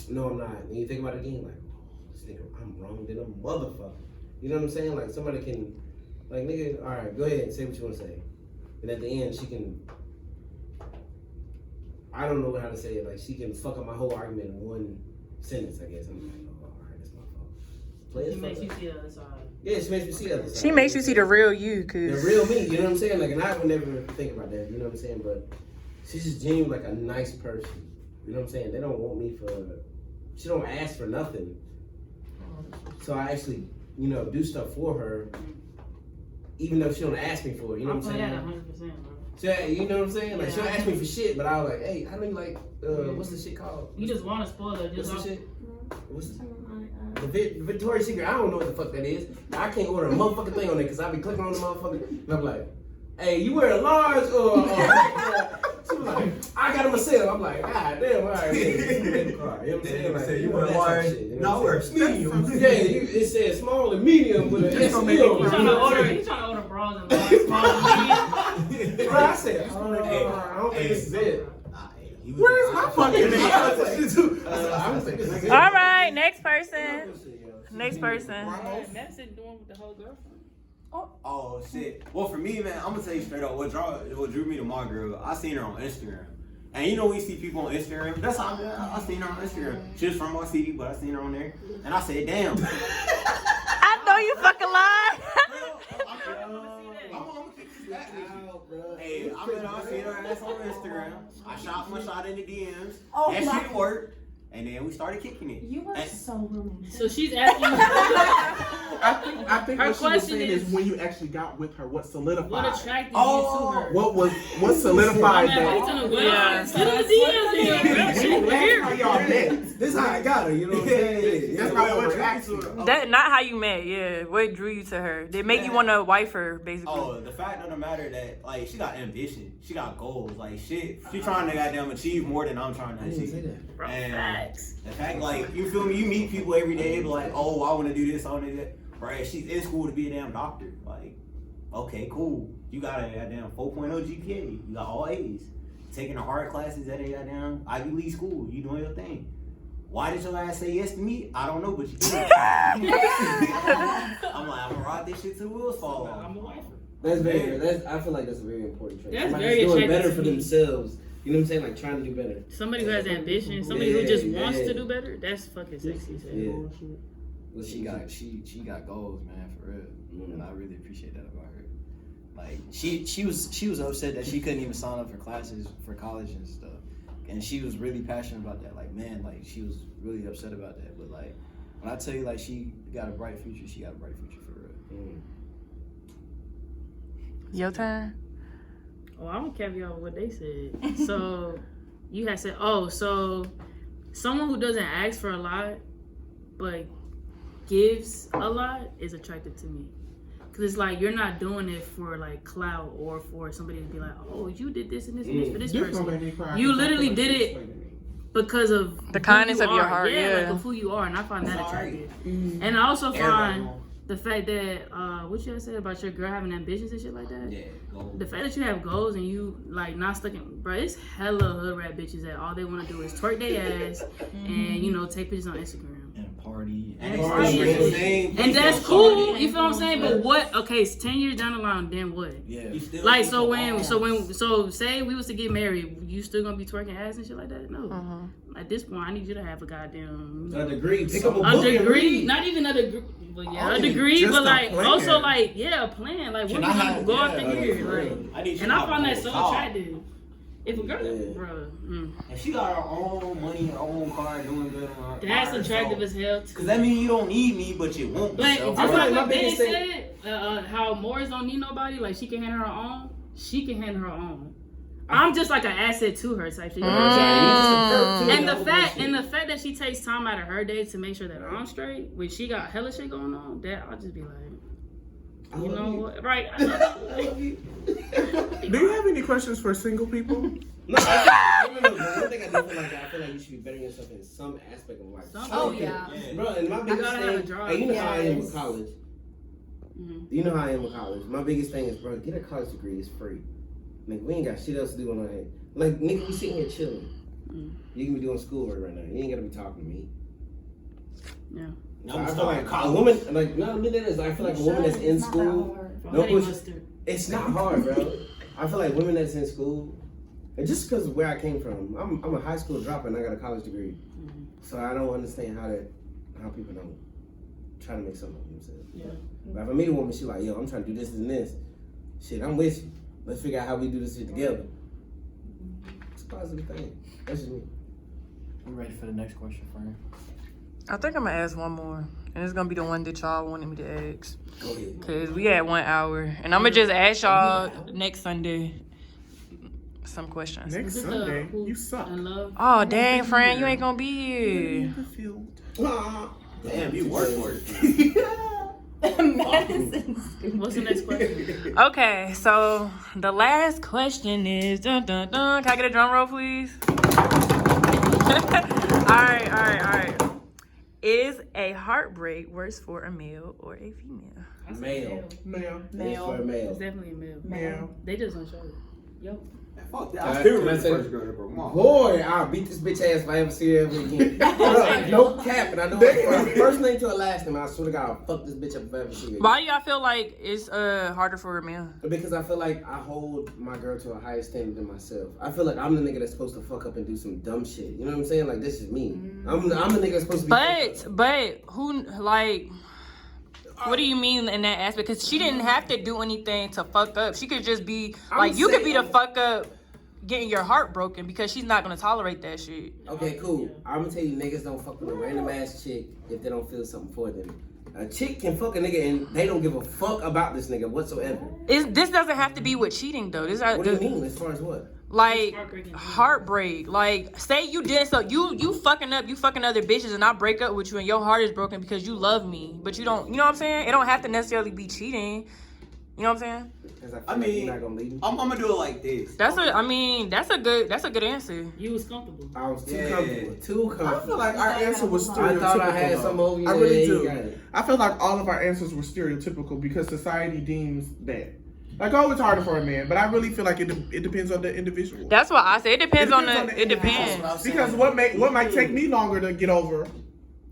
no, I'm not. And you think about it again, like, oh, this nigga, I'm wrong than a motherfucker. You know what I'm saying? Like somebody can, like, nigga, all right, go ahead and say what you want to say. And at the end, she can, I don't know how to say it. Like she can fuck up my whole argument in one sentence, I guess. I'm like, oh, all right, that's my fault. Play She as makes fuck. you see the other side. Yeah, she makes me see the other side. She makes you see the real you, The cause real me, you know what I'm saying? Like, and I would never think about that, you know what I'm saying? But she's just genuinely like a nice person. You know what I'm saying? They don't want me for, she don't ask for nothing. So I actually, you know, do stuff for her, even though she don't ask me for it, you know I what I'm play that saying? 100%, bro. So, you know what I'm saying? Like, Yeah. she'll ask me for shit, but I was like, hey, I know you like, what's the shit called? You just want to spoil her. What's Just the off. shit? What's the Victoria's Secret? I don't know what the fuck that is. I can't order a motherfucking thing on there because I be clicking on the motherfucker and I'm like, hey, you wear a large or she was like, I got it myself. I'm like, ah, damn, all right, yeah, you know what I'm saying? Like, You wear that large. type of shit, you know No, I what wear I'm saying? medium. Yeah, it says small and medium with an Just gonna make SEO. it He's trying to order bras and large, small, and medium. Bro, I said, I don't think this is it. Where's my fucking name? I don't think this is it. all right, next person. Next person. That's it doing with the whole girlfriend. Oh shit. Well, for me, man, I'm gonna tell you straight up. What drew me to my girl? I seen her on Instagram, and you know we see people on Instagram. That's how I seen her on Instagram. She was from my city, but I seen her on there, and I said, damn. I know you fucking lied. I'm gonna keep this back with you. Hey, I seen her ass on Instagram. I shot my shot in the DMs. Oh That my- shit worked. And then we started kicking it. You are And- so romantic. So she's asking you, I think Her what she was question saying is is- when you actually got with her, what solidified? what attracted Oh, you to her? What solidified Man, why you that? telling her, Yeah. Get in the DMs, nigga. She That's weird. how y'all met. This is how I got her, you know what I'm saying? That's not what attracted her. That not how you met. Yeah, what drew you to her? They make you want to wife her, basically. Oh, the fact of the matter that like she got ambition, she got goals, like shit. She trying to goddamn achieve more than I'm trying to achieve. Bro, And facts. the fact, like, you feel me? You meet people every day, be like, oh, I want to do this, I want to do that. Right? She's in school to be a damn doctor. Like, okay, cool. You got a goddamn 4.0 GPA. You got all A's. Taking the hard classes at a goddamn Ivy League school. You doing your thing. Why did your ass say yes to me? I don't know, but you did. I'm like, I'm gonna ride this shit till the wheels fall off. I'm a wife. I feel like that's a very important trait. That's Somebody's very doing attractive better to for me. themselves. You know what I'm saying? Like trying to do better. Somebody who has ambition, somebody who just Yeah, wants yeah. to do better, that's fucking sexy as hell. Yeah. Well, she got goals, man, for real, and I really appreciate that about her. Like she was upset that she couldn't even sign up for classes for college and stuff, and she was really passionate about that. Like, man, like she was really upset about that. But like when I tell you, like she got a bright future, she got a bright future for real. Your turn. Oh, I'm gonna caveat what they said. So you had said, oh, so someone who doesn't ask for a lot but gives a lot is attracted to me. Cause it's like you're not doing it for like clout or for somebody to be like, oh, you did this and this and this for this person. You literally did it because of The kindness of your heart, like yeah. of who you are, and I find that attractive. And I also find the fact that what you said about your girl having ambitions and shit like that. Yeah, goals. The fact that you have goals and you like not stuck in, bro, it's hella hood rat bitches that all they want to do is twerk their ass and take pictures on Instagram. And party. And that's cool, you feel what I'm saying? But what? Okay, it's 10 years down the line, then what? Yeah. Like so say we was to get married, you still gonna be twerking ass and shit like that? No. At this point, I need you to have a goddamn A degree. Pick up a a book and degree, read. not even a degree, but yeah, a degree, but like also like a plan. Like what can you go out here? Like, and I find that so attractive. If a girl, bro, If she got her own money, her own car, doing good on her, that's attractive as hell. Cause that means you don't need me, but you want me. But So just like what Ben biggest said, how Morris don't need nobody, like she can handle her own, she can handle her own. I'm just like an asset to her type shit. You know what I'm saying? And the fact that she takes time out of her day to make sure that I'm straight, when she got hella shit going on, that I'll just be like, you know what? Right. I love you. Do you have any questions for single people? No, one thing I do feel like, I feel like you should be bettering yourself in some aspect of life. Oh, yeah. Bro, and my biggest gotta have a thing, drive. and you know how I am with college. Mhm. You know how I am with college. My biggest thing is, bro, get a college degree. It's free. Nigga, we ain't got shit else to do on our head. Like, nigga, we sitting here chilling. You can be doing schoolwork right now. You ain't gotta be talking to me. Yeah. So I feel like a woman, like, no, I mean that is, I feel like a woman that's in school, no push. It's not hard, bro. I feel like women that's in school, and just because of where I came from, I'm a high school dropout and I got a college degree. So I don't understand how people don't try to make something of themselves. Yeah. But if I meet a woman, she like, yo, I'm trying to do this and this. Shit, I'm with you. Let's figure out how we do this shit together. It's a positive thing. That's just me. I'm ready for the next question, Frank. I think I'm gonna ask one more, and it's gonna be the one that y'all wanted me to ask. Go ahead. Cause we had 1 hour, and I'm gonna just ask y'all next Sunday some questions. Next Sunday, you suck. And love. Oh dang, friend, you ain't gonna be here. Damn, you work for it. What's the next question? Okay, so the last question is dun dun dun. Can I get a drum roll, please? All right. Is a heartbreak worse for a male or a female? Male. Male. It's for a male. It's definitely a male. Male. They just don't show it. Yo. Fuck that. I still remember the first girl that broke my heart. Boy, I'll beat this bitch ass if I ever see her ever again. Bro, no cap, and I know it. First name to a last name, I swear to God, I'll fuck this bitch up if I ever see her again. Why do y'all feel like it's harder for a male? Because I feel like I hold my girl to a higher standard than myself. I feel like I'm the nigga that's supposed to fuck up and do some dumb shit. You know what I'm saying? Like, this is me. I'm the nigga that's supposed to be. But who, like, what do you mean in that aspect? Because she didn't have to do anything to fuck up. She could just be like, you could be the fuck up getting your heart broken because she's not gonna tolerate that shit. Okay, cool. I'm gonna tell you, niggas don't fuck with a random ass chick if they don't feel something for them. A chick can fuck a nigga and they don't give a fuck about this nigga whatsoever. This doesn't have to be with cheating though. What do you mean? As far as what? Like heartbreak. Like say you did so you fucking other bitches and I break up with you and your heart is broken because you love me, but you don't. You know what I'm saying? It don't have to necessarily be cheating. You know what I'm saying? I mean, you're not gonna leave me. I'm gonna do it like this. That's a good answer. You was comfortable. I was too comfortable. Too comfortable. I feel like our answer was stereotypical. I thought I had some over you. I really ain't do. got it. I feel like all of our answers were stereotypical because society deems that. Like, oh, it's harder for a man, but I really feel like it depends on the individual. That's what I say. It depends on the. It depends. Because what might take me longer to get over,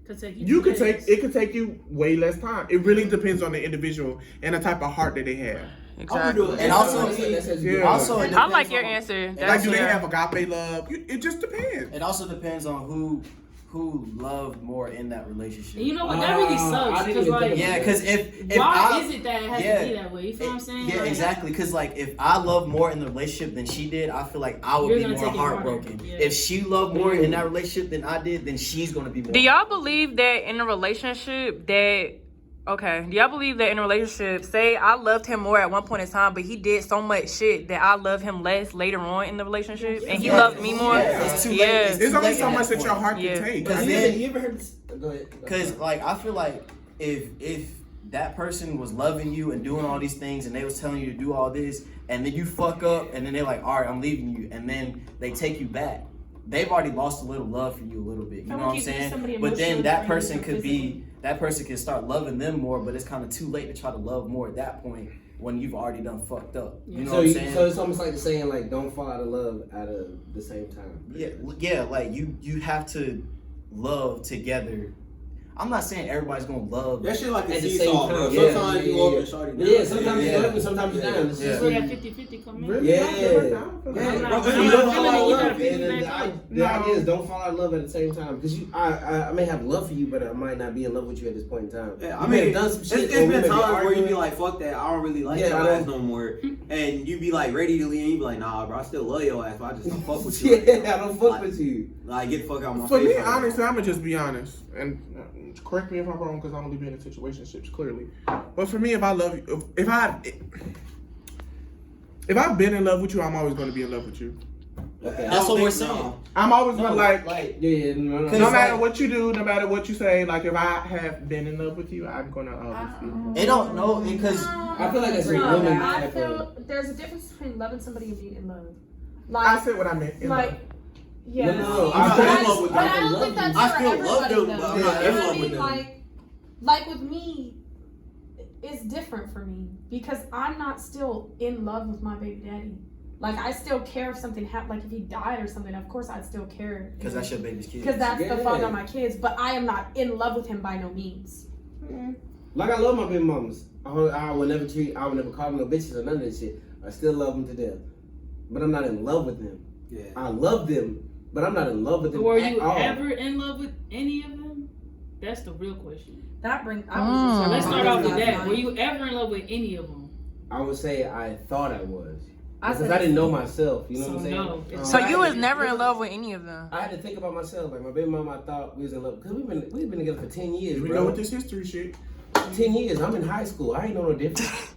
it could take you way less time. It really depends on the individual and the type of heart that they have. Exactly. And also, I like your answer. Like, do they have agape love? It just depends. It also depends on who loved more in that relationship. And you know what? That really sucks. Because like, because if why is it that it has to be that way? You feel what I'm saying? Yeah, like, exactly. Because like if I love more in the relationship than she did, I feel like I would be more heartbroken. Yeah. If she loved more in that relationship than I did, then she's gonna be more. Do y'all believe that in a relationship say I loved him more at one point in time, but he did so much shit that I love him less later on in the relationship, and he loved me more? It's too late. There's only so much that your heart can take. Because you ever heard this? Go ahead. Because like I feel like if that person was loving you and doing all these things and they was telling you to do all this, and then you fuck up and then they're like, all right, I'm leaving you, and then they take you back. They've already lost a little love for you a little bit. You know what I'm saying? But then that person could start loving them more, but it's kind of too late to try to love more at that point when you've already done fucked up. You know what I'm saying? So it's almost like the saying, like, don't fall out of love at the same time. Yeah, like you have to love together. I'm not saying everybody's gonna love. That shit like a At the seesaw, same bro. time. Sometimes you up and shorty down. Yeah, sometimes you up and sometimes you down. It's just So that 50-50 come in. Really? Yeah. I'm not Bro, feeling you don't fall out of you love. gotta pick And me back up. the idea is don't fall out of love at the same time. Because I may have love for you, but I might not be in love with you at this point in time. Yeah, You I may have mean, done some it's shit. been times where you be like, fuck that, I don't really like Yeah, your I ass don't- no more. And you be like ready to leave, and you be like, nah, bro, I still love your ass, but I just don't fuck with you. Yeah, I don't fuck with you. Like, get the fuck out of my For face. me, right now. honestly, I'm gonna just be honest, and correct me if I'm wrong, because I'm only been in situationships clearly. But for me, if I love you, if I've been in love with you, I'm always gonna be in love with you. Okay. That's what we're think so. saying. I'm always gonna No. no matter what you do, no matter what you say, like if I have been in love with you, I'm gonna always be. They don't know because I feel like it's a No, woman I type feel of. there's a difference between loving somebody and being in love. I Like, said what I meant. In like, love. yeah. No, I'm not in But love with but I them. don't think that's I for still love everybody, them, though. but I'm You not know in what I love with mean? them. Like with me, it's different for me because I'm not still in love with my baby daddy. Like I still care if something happened, like if he died or something. Of course, I'd still care because that's your baby's kid. because that's the Yeah. father of my kids. But I am not in love with him by no means. Like I love my baby mamas. I would never call them no bitches or none of that shit. I still love them to death. But I'm not in love with them. Yeah. I love them, but I'm not in love with them Were at you all. ever in love with any of them? That's the real question. That brings. So let's start off with that. Were Were you ever in love with any of them? I would say I thought I was. I Because said I didn't know myself, you know So what I'm saying? no. It's So I you had was to- never in love with any of them. I had to think about myself. Like my baby mama, I thought we was in love. Because we've been together for 10 years, Here we bro. go with this history shit. 10 years. I'm in high school. I ain't know no difference.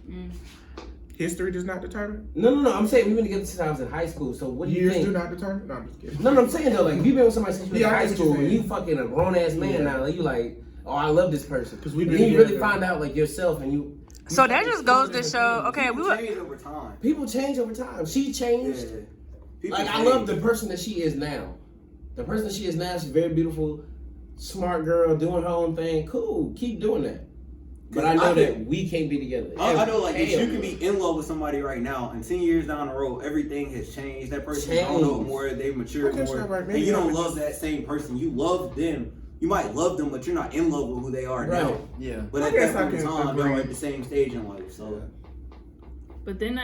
History does not determine. No. I'm saying we've been together since I was in high school. So what do you Years think? do not determine. No, I'm just kidding. No, I'm saying though, like if you've been with somebody since you were in Yeah, I high get what you're school and saying. you fucking a grown ass man now, like you like, oh, I love this person. 'Cause we've And been then you really together. find out like yourself and you. So that just goes to show. Okay, we were. change over time. People change over time. She changed. Yeah. People Like I change. love the person that she is now. The person that she is now, she's very beautiful, smart girl, doing her own thing. Cool, keep doing that. But I know that we can't be together. I know, like, if Hell you no. can be in love with somebody right now, and 10 years down the road, everything has changed. That person don't know Changed. more, they've matured Okay, more, so, right, and maybe you I don't would love that same person. You love them. You might love them, but you're not in love with who they are now. Right. Yeah. But I at guess that I point in can time, agree. they're at the same stage in life. So But then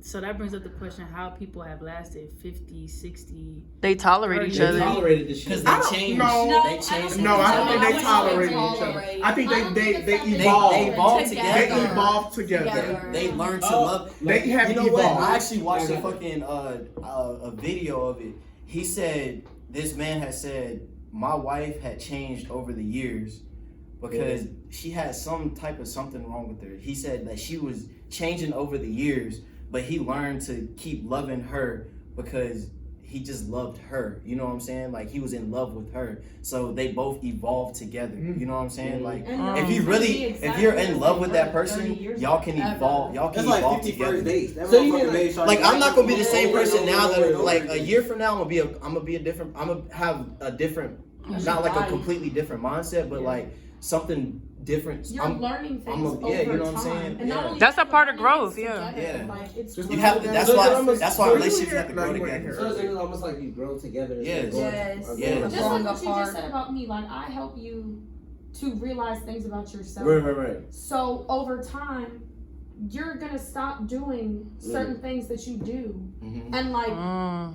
so that brings up the question how people have lasted 50, 60. They tolerate each They other. tolerated this shit. Because I they don't changed. know. They changed. No, I don't think I they don't tolerate think each other. tolerate. I think I don't think they it's evolved. They evolved They together. evolved together. Together. They learned to Oh, love. They have You know what? evolved. I actually watched Yeah, a I got fucking a video of it. He said this man had said my wife had changed over the years because she had some type of something wrong with her. He said that she was changing over the years, but he learned to keep loving her because he just loved her. You know what I'm saying? Like he was in love with her. So they both evolved together. You know what I'm saying? Like And if you it's really, be if exactly you're the in same love with that for 30 person, years y'all can ever. evolve. Y'all can that's like evolve 50 together. first dates. That So you motherfucker mean, made sure Like you I'm not gonna be the over same and over person and now over that and over like a again. year from now I'm gonna be a different. I'm gonna have a different, not like a body. completely different mindset, but like something different. You're I'm- learning things I'm a- over yeah, you know what I'm time. saying? And not Yeah. only That's a you're part of learning growth, things yeah. together, Yeah. like, it's Just You growth. have to, So that's it's why almost- relationships have to No, grow you ain't together. here. So it's almost like you grow together. and Yes. grow- Yes. grow Yeah. Just Growing like what you apart. just said about me, like I help you to realize things about yourself. Right. So over time, you're gonna stop doing certain things that you do, Mhm. and Mm.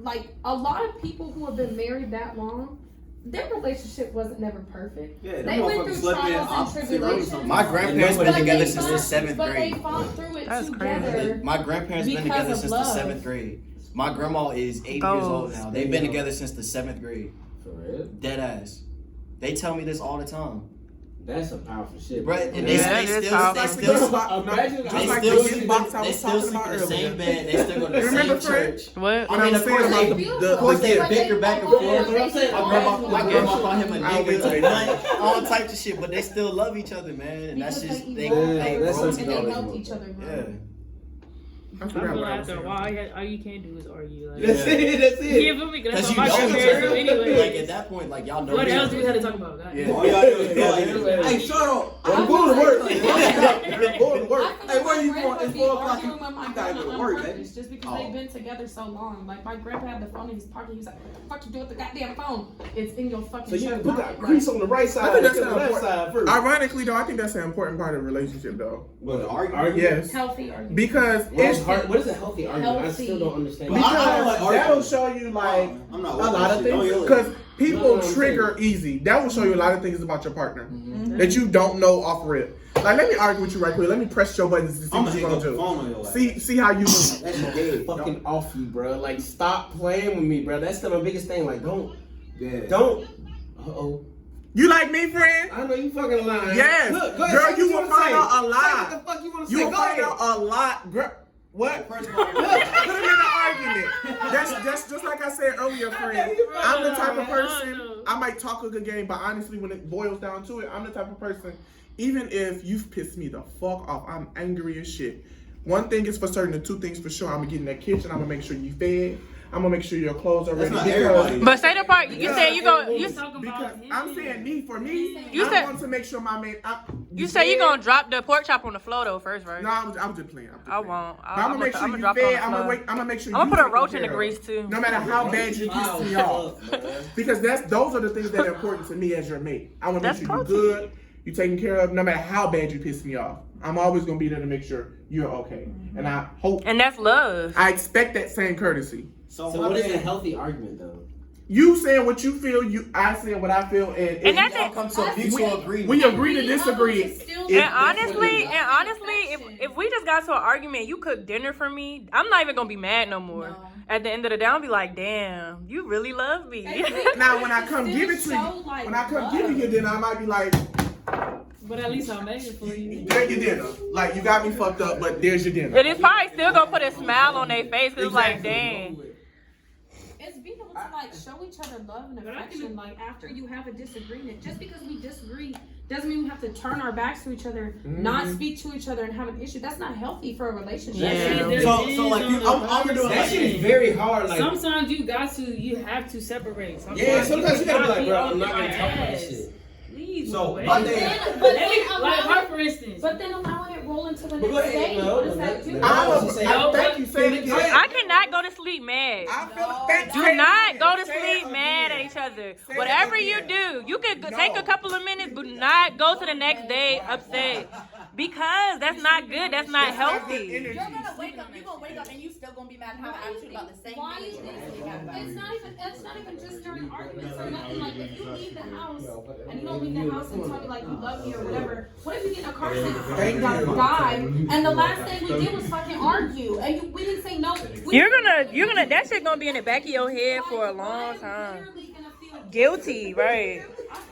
like a lot of people who have been married that long, their relationship wasn't never perfect. Yeah, They them went motherfuckers through slept in trials and opposite rooms tribulations. sometimes. My grandparents been But together they since the fought- 7th But they grade. fought through it That's together. My grandparents been Because together of since love. the 7th grade. My grandma is 8 years old now. They've been together since the 7th grade. For real? Dead ass. They tell me this all the time. That's a powerful shit. Right, and Yeah, they it is still powerful. Imagine they like still the sleep box I they was still talking sleep about in the same earlier. bed. They still go to the Remember, same Fred? church. What? I I mean, mean, of course, the of course they gift. bicker back and Yeah, forth. what I'm saying. My grandma called him a I'll wait till they nigga, all types of shit, but they still love each other, man. And that's Because just they they evolve that's grow something and they together. help each other grow. Yeah. I I forgot feel what I like was after a saying. while, all you can't do is argue. Like, That's it. That's you it. feel me? 'Cause Because that's you what my know each grandparents do other. anyway. Like at that point, like y'all know What each else do we other. have to talk about? God Yeah. damn. All y'all do is be like, hey, shut up. I'm going to work. I'm going to work. I feel Hey, like where my you grandpa going? It's be 4 o'clock. arguing with my You gotta grandma go to on work, purpose baby. just because Oh. they've been together so long. Like my grandpa had the phone in his pocket. He was like, "What the fuck you do with the goddamn phone? It's in your fucking So you shirt." put that crease on the right side. I think that's and the an left side important. first. Ironically, though, I think that's an important part of a relationship, though. Well, argument. Yes, Healthy argument. because What it's is a healthy argument? I still don't understand. But I don't like because that'll arguing. show you like I'm not a lot of Don't things. yell at me. Because people No, I'm trigger easy. That will show you a lot of things about your partner that you don't know off rip. Like, let me argue with you right quick. Let me press your buttons to see I'm what gonna you're hang up gonna the do. phone on your ass. See how you move. That shit dead fucking off you, bro. Like, stop playing with me, bro. That's still my biggest thing. Like, don't. Uh-oh. You like me, friend? I know you fucking lying. Yes. Look, go ahead, Girl, say you what will wanna find say. out a Say lot. what the fuck you want to You say. will Go find ahead. out a lot, girl. What? First of Look, all, put them in an argument. That's just like I said earlier, friend. I'm the type of person, I might talk a good game, but honestly, when it boils down to it, I'm the type of person, even if you've pissed me the fuck off, I'm angry as shit. One thing is for certain, and two things for sure. I'm gonna get in that kitchen, I'm gonna make sure you fed, I'm gonna make sure your clothes are That's ready. not Because everybody. But say the part you said you go. You Talking because about him. I'm saying me, for me, You I said- want to make sure my man. you say you gonna drop the pork chop on the floor though first, right? No, I was just playing. I won't. But I'm gonna make sure I'm you drop fed. it on I'm the gonna floor. I'm gonna make sure. I'm gonna you put a taken roach in the care of. grease too. No matter how bad you piss me off, because those are the things that are important to me as your mate. I want to make That's sure you're good, you're taken care of, no matter how bad you piss me off. I'm always gonna be there to make sure you're okay, and I hope, And that's love. I expect that same courtesy. So what is a healthy argument, though? You saying what you feel, I saying what I feel, And that's y'all it. come to a mutual agreement. we agree to disagree. And honestly, if we just got to an argument, you cook dinner for me, I'm not even gonna be mad no more. No. At the end of the day, I'll be like, damn, you really love me. Now when I come give it to you, when I come give you dinner, I might be like, But at least I'll make it for you. there's your dinner. Like, you got me fucked up, but there's your dinner. And it's probably still gonna put a smile on their face because it's like, dang. It's being able to like show each other love and affection like after you have a disagreement. Just because we disagree doesn't mean we have to turn our backs to each other, not speak to each other, and have an issue. That's not healthy for a relationship. Yeah. So like I'm doing That like shit is very hard. Like, Sometimes you have to separate. Sometimes yeah, sometimes you gotta be like, cannot bro, be I'm not on gonna my talk about ass. this shit. Please, So, wait. my thing- But Let me, then like allow her, it, for instance. but then allowing it roll into the But go next ahead, day. no, What does no, that do? no. Thank you, say it again. I cannot go to sleep mad. Do not go to sleep mad at each other. Whatever you do, you can take a couple of minutes, but not go to the next day upset. Because that's not good. That's not healthy. You're gonna wake up. You're gonna wake up and you still gonna be mad and have an attitude about the same Why thing you that you're really mad about. It's not even just during arguments or nothing. Like if you leave the house and you don't leave the house and tell me like you love me or whatever, what if you get in a car accident, you gotta die, and the last thing we did was fucking argue, and we didn't say no. You're gonna, that shit gonna be in the back of your head for a long time. Guilty, right?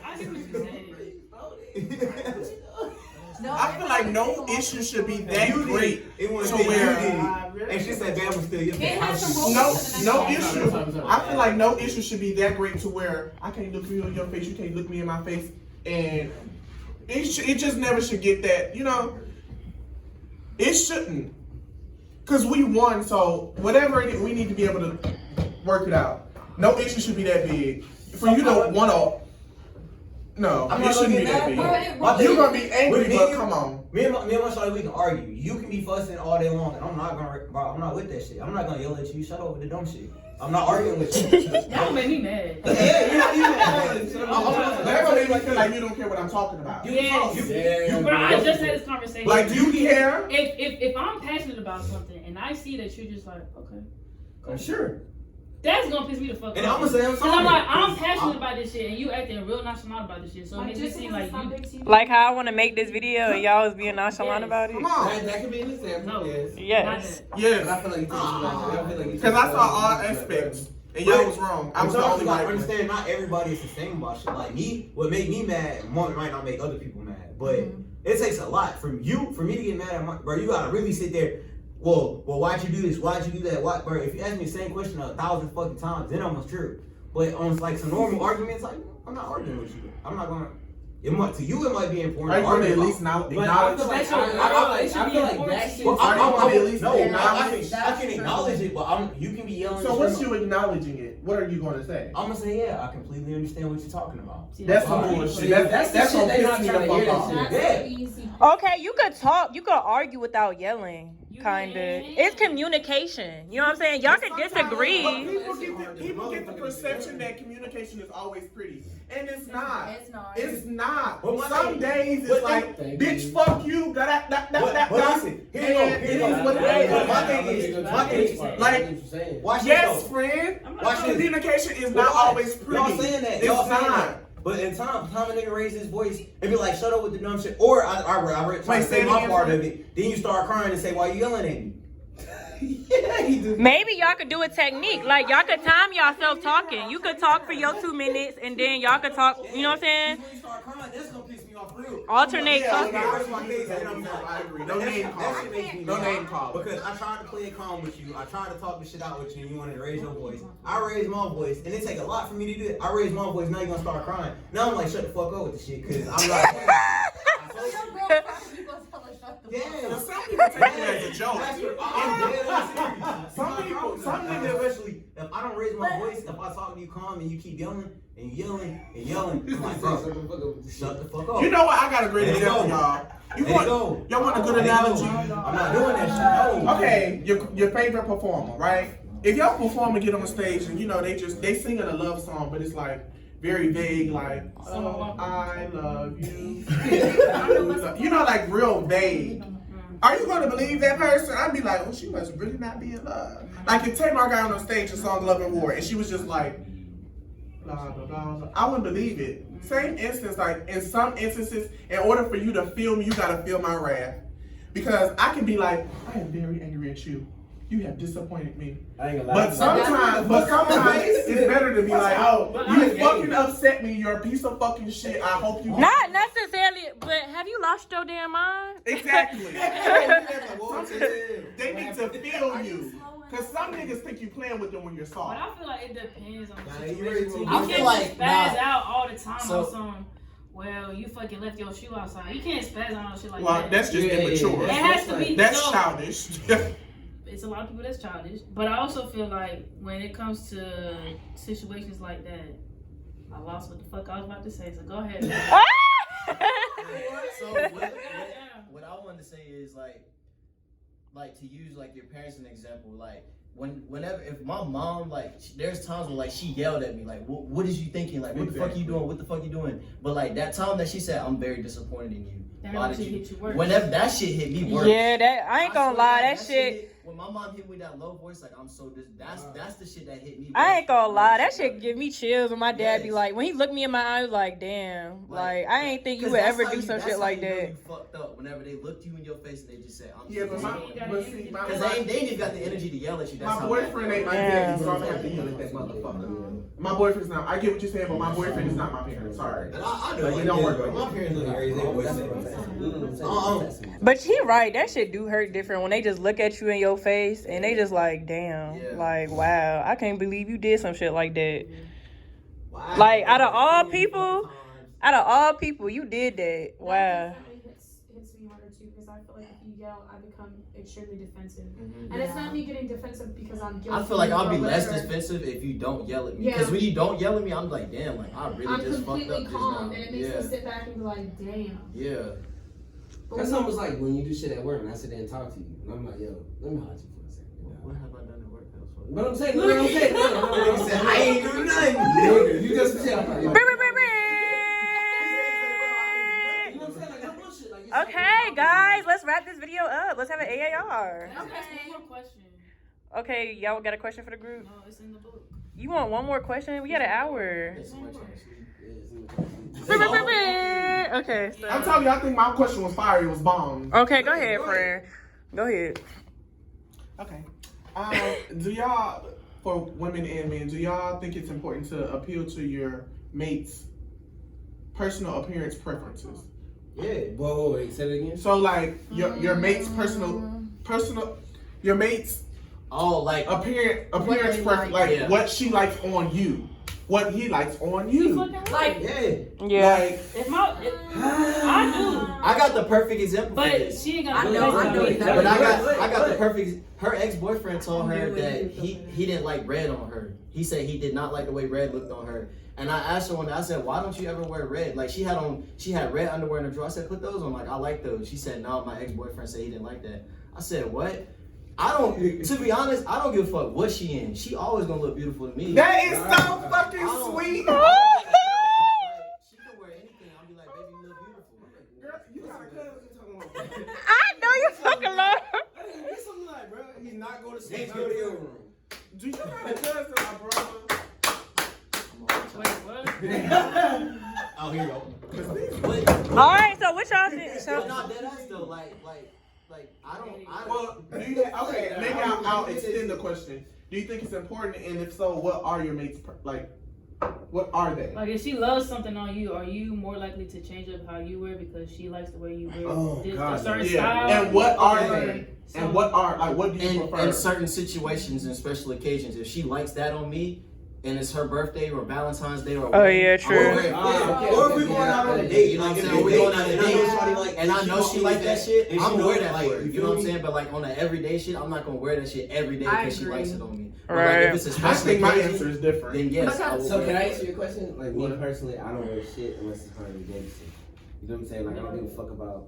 I hear what you're saying. I feel like no issue should be that great It was to where and she said, "Bam was still your It has house." some no issue. I feel like no issue should be that great to where I can't look you in your face, you can't look me in my face, and it just never should get that. You know, it shouldn't, cause we won. So whatever it is, we need to be able to work it out. No issue should be that big for you to want to. No, I'm it not shouldn't gonna be get that mad, big. bro. You're gonna be angry, With me, but come on. Me and my shawty, we can argue. You can be fussing all day long, and I'm not gonna. Bro, I'm not with that shit. I'm not gonna yell at you. Shut up with the dumb shit. I'm not arguing with you. Y'all make me mad. Yeah, you That's gonna make me feel like you don't care what I'm talking about. Yes. Bro, I just had this conversation. Like, do you care? If I'm passionate about something and I see that you're just like, okay, I'm sure. that's gonna piss me the fuck off. And I'm gonna say I'm Cause I'm sorry. like, I'm passionate about this shit, and you acting real nonchalant about this shit. So it makes me seem like you. Like how I want to make this video and y'all was being nonchalant Yes. about it. Come on. That could be an example. No. Yes. Yes. Yes. I feel like you think I feel like you Because I saw all aspects. And y'all was wrong. I was the only like, right one. understand not everybody is the same about shit. Like me, what make me mad might not make other people mad. but it takes a lot for me to get mad at my bro. You gotta really sit there. Well, why'd you do this? Why'd you do that? Why, bro? If you ask me the same question 1,000 fucking times, then I'm a trip. But on like some normal arguments, like I'm not arguing with you. I'm not gonna. To you, it might be important. Are you going to at least acknowledge? I feel like that shit. I can acknowledge it, but you can be yelling. So what's you acknowledging it? What are you going to say? I'm gonna say, yeah, I completely understand what you're talking about. That's some bullshit. That's shit gonna they not piss me trying the to hear. fuck off. Yeah. Okay, you could talk, you could argue without yelling, kind of. It's communication. You know what I'm saying? Y'all could disagree. People get the perception that communication is always pretty, and it's not. It's not. It's not. But Some days it's like, bitch, fuck you. But listen, here you go. My thing is, like, watch yes, this. friend. Watch this. Communication is not always pretty. Y'all saying that. It's Y'all saying not. that. But in time a nigga raise his voice and be like, shut up with the dumb shit. Or I try to say my part of it. Then you start crying and say, why you yelling at me? Yeah, he do. Maybe y'all could do a technique. Like, y'all could time yourself talking. You could talk for your 2 minutes, and then y'all could talk, you know what I'm saying? When you start crying, that's gonna piss me off real. Alternate talking. I agree. No name call. No name call. Because I tried to play it calm with you. I tried to talk the shit out with you, and you wanted to raise your voice. I raised my voice, and it take a lot for me to do it. I raised my voice, now you're gonna start crying. Now I'm like, shut the fuck up with the shit, because I'm like, Yeah, some people take it as a joke. Some niggas, especially if I don't raise my voice, if I talk to you calm and you keep yelling and yelling and yelling, I'm like, bro, shut the fuck up. You know what? I got a great example, y'all. Y'all want a good analogy? I'm not doing that shit. No. Okay, your favorite performer, right? If your performer get on stage and you know they singing a love song, but it's like very vague, like oh I love you, you know, like real vague. Are you going to believe that person? I'd be like, oh, she must really not be in love. Like if Tamar got on stage and sung Love and War, and she was just like, blah, blah, blah, blah. I wouldn't believe it. Same instance, like in some instances, in order for you to feel me, you got to feel my wrath. Because I can be like, I am very angry at you. You have disappointed me. I ain't gonna lie. But sometimes it's better to be like, oh, you fucking upset me. You're a piece of fucking shit. I hope you. Not necessarily, but have you lost your damn mind? Exactly. They need to feel you. Because some niggas think you playing with them when you're But soft. I feel like it depends on the you situation. ready You to- can't like, spaz out all the time So- on some, well, you fucking left your shoe outside. You can't spaz on shit like Well, that. that's just immature. It has to be. That's so, childish. It's a lot of people that's childish. But I also feel like when it comes to situations like that, I lost what the fuck I was about to say, so go ahead. So what I wanted to say is like to use like your parents as an example, like whenever if my mom there's times when like she yelled at me like what is you thinking, like what the fuck you doing, what the fuck you doing, but like that time that she said I'm very disappointed in you. That shit hit you worse. Whenever that shit hit me worse. Yeah, that I ain't gonna lie, that shit. When my mom hit me with that low voice, like I'm so that's the shit that hit me. I ain't gonna lie, that shit give me chills when my dad be like, when he looked me in my eyes, like, damn, like I ain't think you would ever do some shit like that. You fucked up whenever they looked you in your face and they just said, "I'm." Yeah, but see, because they ain't even got the energy to yell at you. That's my boyfriend ain't my daddy, so I'm gonna have to yell at that motherfucker. My boyfriend's not. I get what you're saying, but my boyfriend is not my parent. Sorry. And I know Like, it it don't work bro. like My that. parents look raise their voice. But he right, that shit do hurt different when they just look at you in your face and they just like, damn, Yeah. like wow, I can't believe you did some shit like that. Like out of all people, you did that. Wow. That definitely hits me harder too, because I feel like if you yell, I become extremely defensive. And it's not me getting defensive because I'm guilty. I feel like I'll be or less whatever. defensive if you don't yell at me. Yeah. Because when you don't yell at me, I'm like, damn, like I really I'm just fucked completely up calm, just and now. it makes me sit back and be like, damn. Yeah. That's almost like when you do shit at work and I sit there and talk to you. And I'm like, yo, let me hold you for a second. What have I done at work? But I'm saying, no, I ain't do nothing. You just shit. I'm like, yo. Okay, guys, let's wrap this video up. Let's have an AAR. Ask one more question. Okay, y'all got a question for the group? No, it's in the book. You want one more question? We got an hour. Okay. So. I'm telling you, I think my question was fire. It was bomb. Okay, go ahead, friend. Go ahead. Okay. Do y'all, for women and men, do y'all think it's important to appeal to your mate's personal appearance preferences? Yeah. Whoa, wait, say it again. So like your mate's personal your mate's like appearance they preference, like. like Yeah. what she likes on you, what he likes on you. Like, Yeah. Yeah. Like I do. I got the perfect example for But this. she ain't got I know exactly. But I Go got ahead. the perfect. Her ex-boyfriend told her that he didn't like red on her. He said he did not like the way red looked on her. And I asked her one day, I said, why don't you ever wear red? Like she had red underwear in her drawer. I said, put those on. Like I like those. She said, no, my ex-boyfriend said he didn't like that. I said, what? To be honest, I don't give a fuck what she in. She always gonna look beautiful to me. that is so fucking sweet. She can wear anything. I'll be like, baby, you look beautiful. Girl, you got a cousin. I know you fucking love. What's something like, bro? He's not going to sleep. Next, go to your room. Do you got a cousin, my brother? Wait, what? Oh, here you go. But All right, so what y'all think? So, not that ass though. Like I don't. Well, okay, maybe I'll extend the question. Do you think it's important, and if so, what are your mates what are they? Like, if she loves something on you, are you more likely to change up how you wear because she likes the way you wear a certain style? And what are Okay. they? So- And what do you prefer? In certain situations and special occasions, if she likes that on me, and it's her birthday or Valentine's Day or Oh, yeah, true. I won't wear it. Or if we going out on a date, You know what I'm like, saying? We going out on a and I know date, somebody like- and I know she like that shit. and she I'm gonna know wear it, that like, for her. you You know what I'm feel me? saying? But like on an everyday shit, I'm not gonna wear that shit every day I because she agree. likes it on me. But Right. like if it's a I special think my occasion, answer is different. then yes, I will So wear can I it. answer your question? Like me personally, I don't wear shit unless it's Harley Davidson. You know what I'm saying? Like I don't give a fuck about.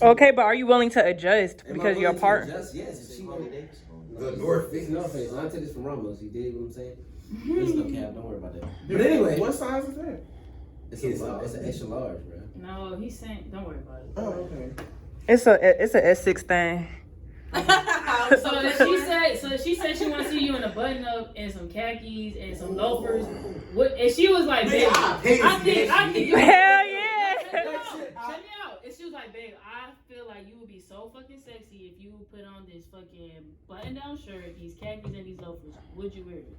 okay, but are you willing to adjust Am I because you're willing to apart? adjust? Yes. If she Harley want Davidson. The North this Face. North Face. I'll take this from Ramos. You dig what I'm saying? There's no cap. Don't worry about that. But anyway, What size is that? it's an extra large, bro. No, he's saying, don't worry about it. Oh, okay. It's a S6 thing. So she said she wants to see you in a button up and some khakis and some loafers. What? And she was like, babe, I think you. Hell yeah. Check me out. And she was like, babe, I feel like you would be so fucking sexy if you put on this fucking button down shirt, these khakis and these loafers. Would you wear it?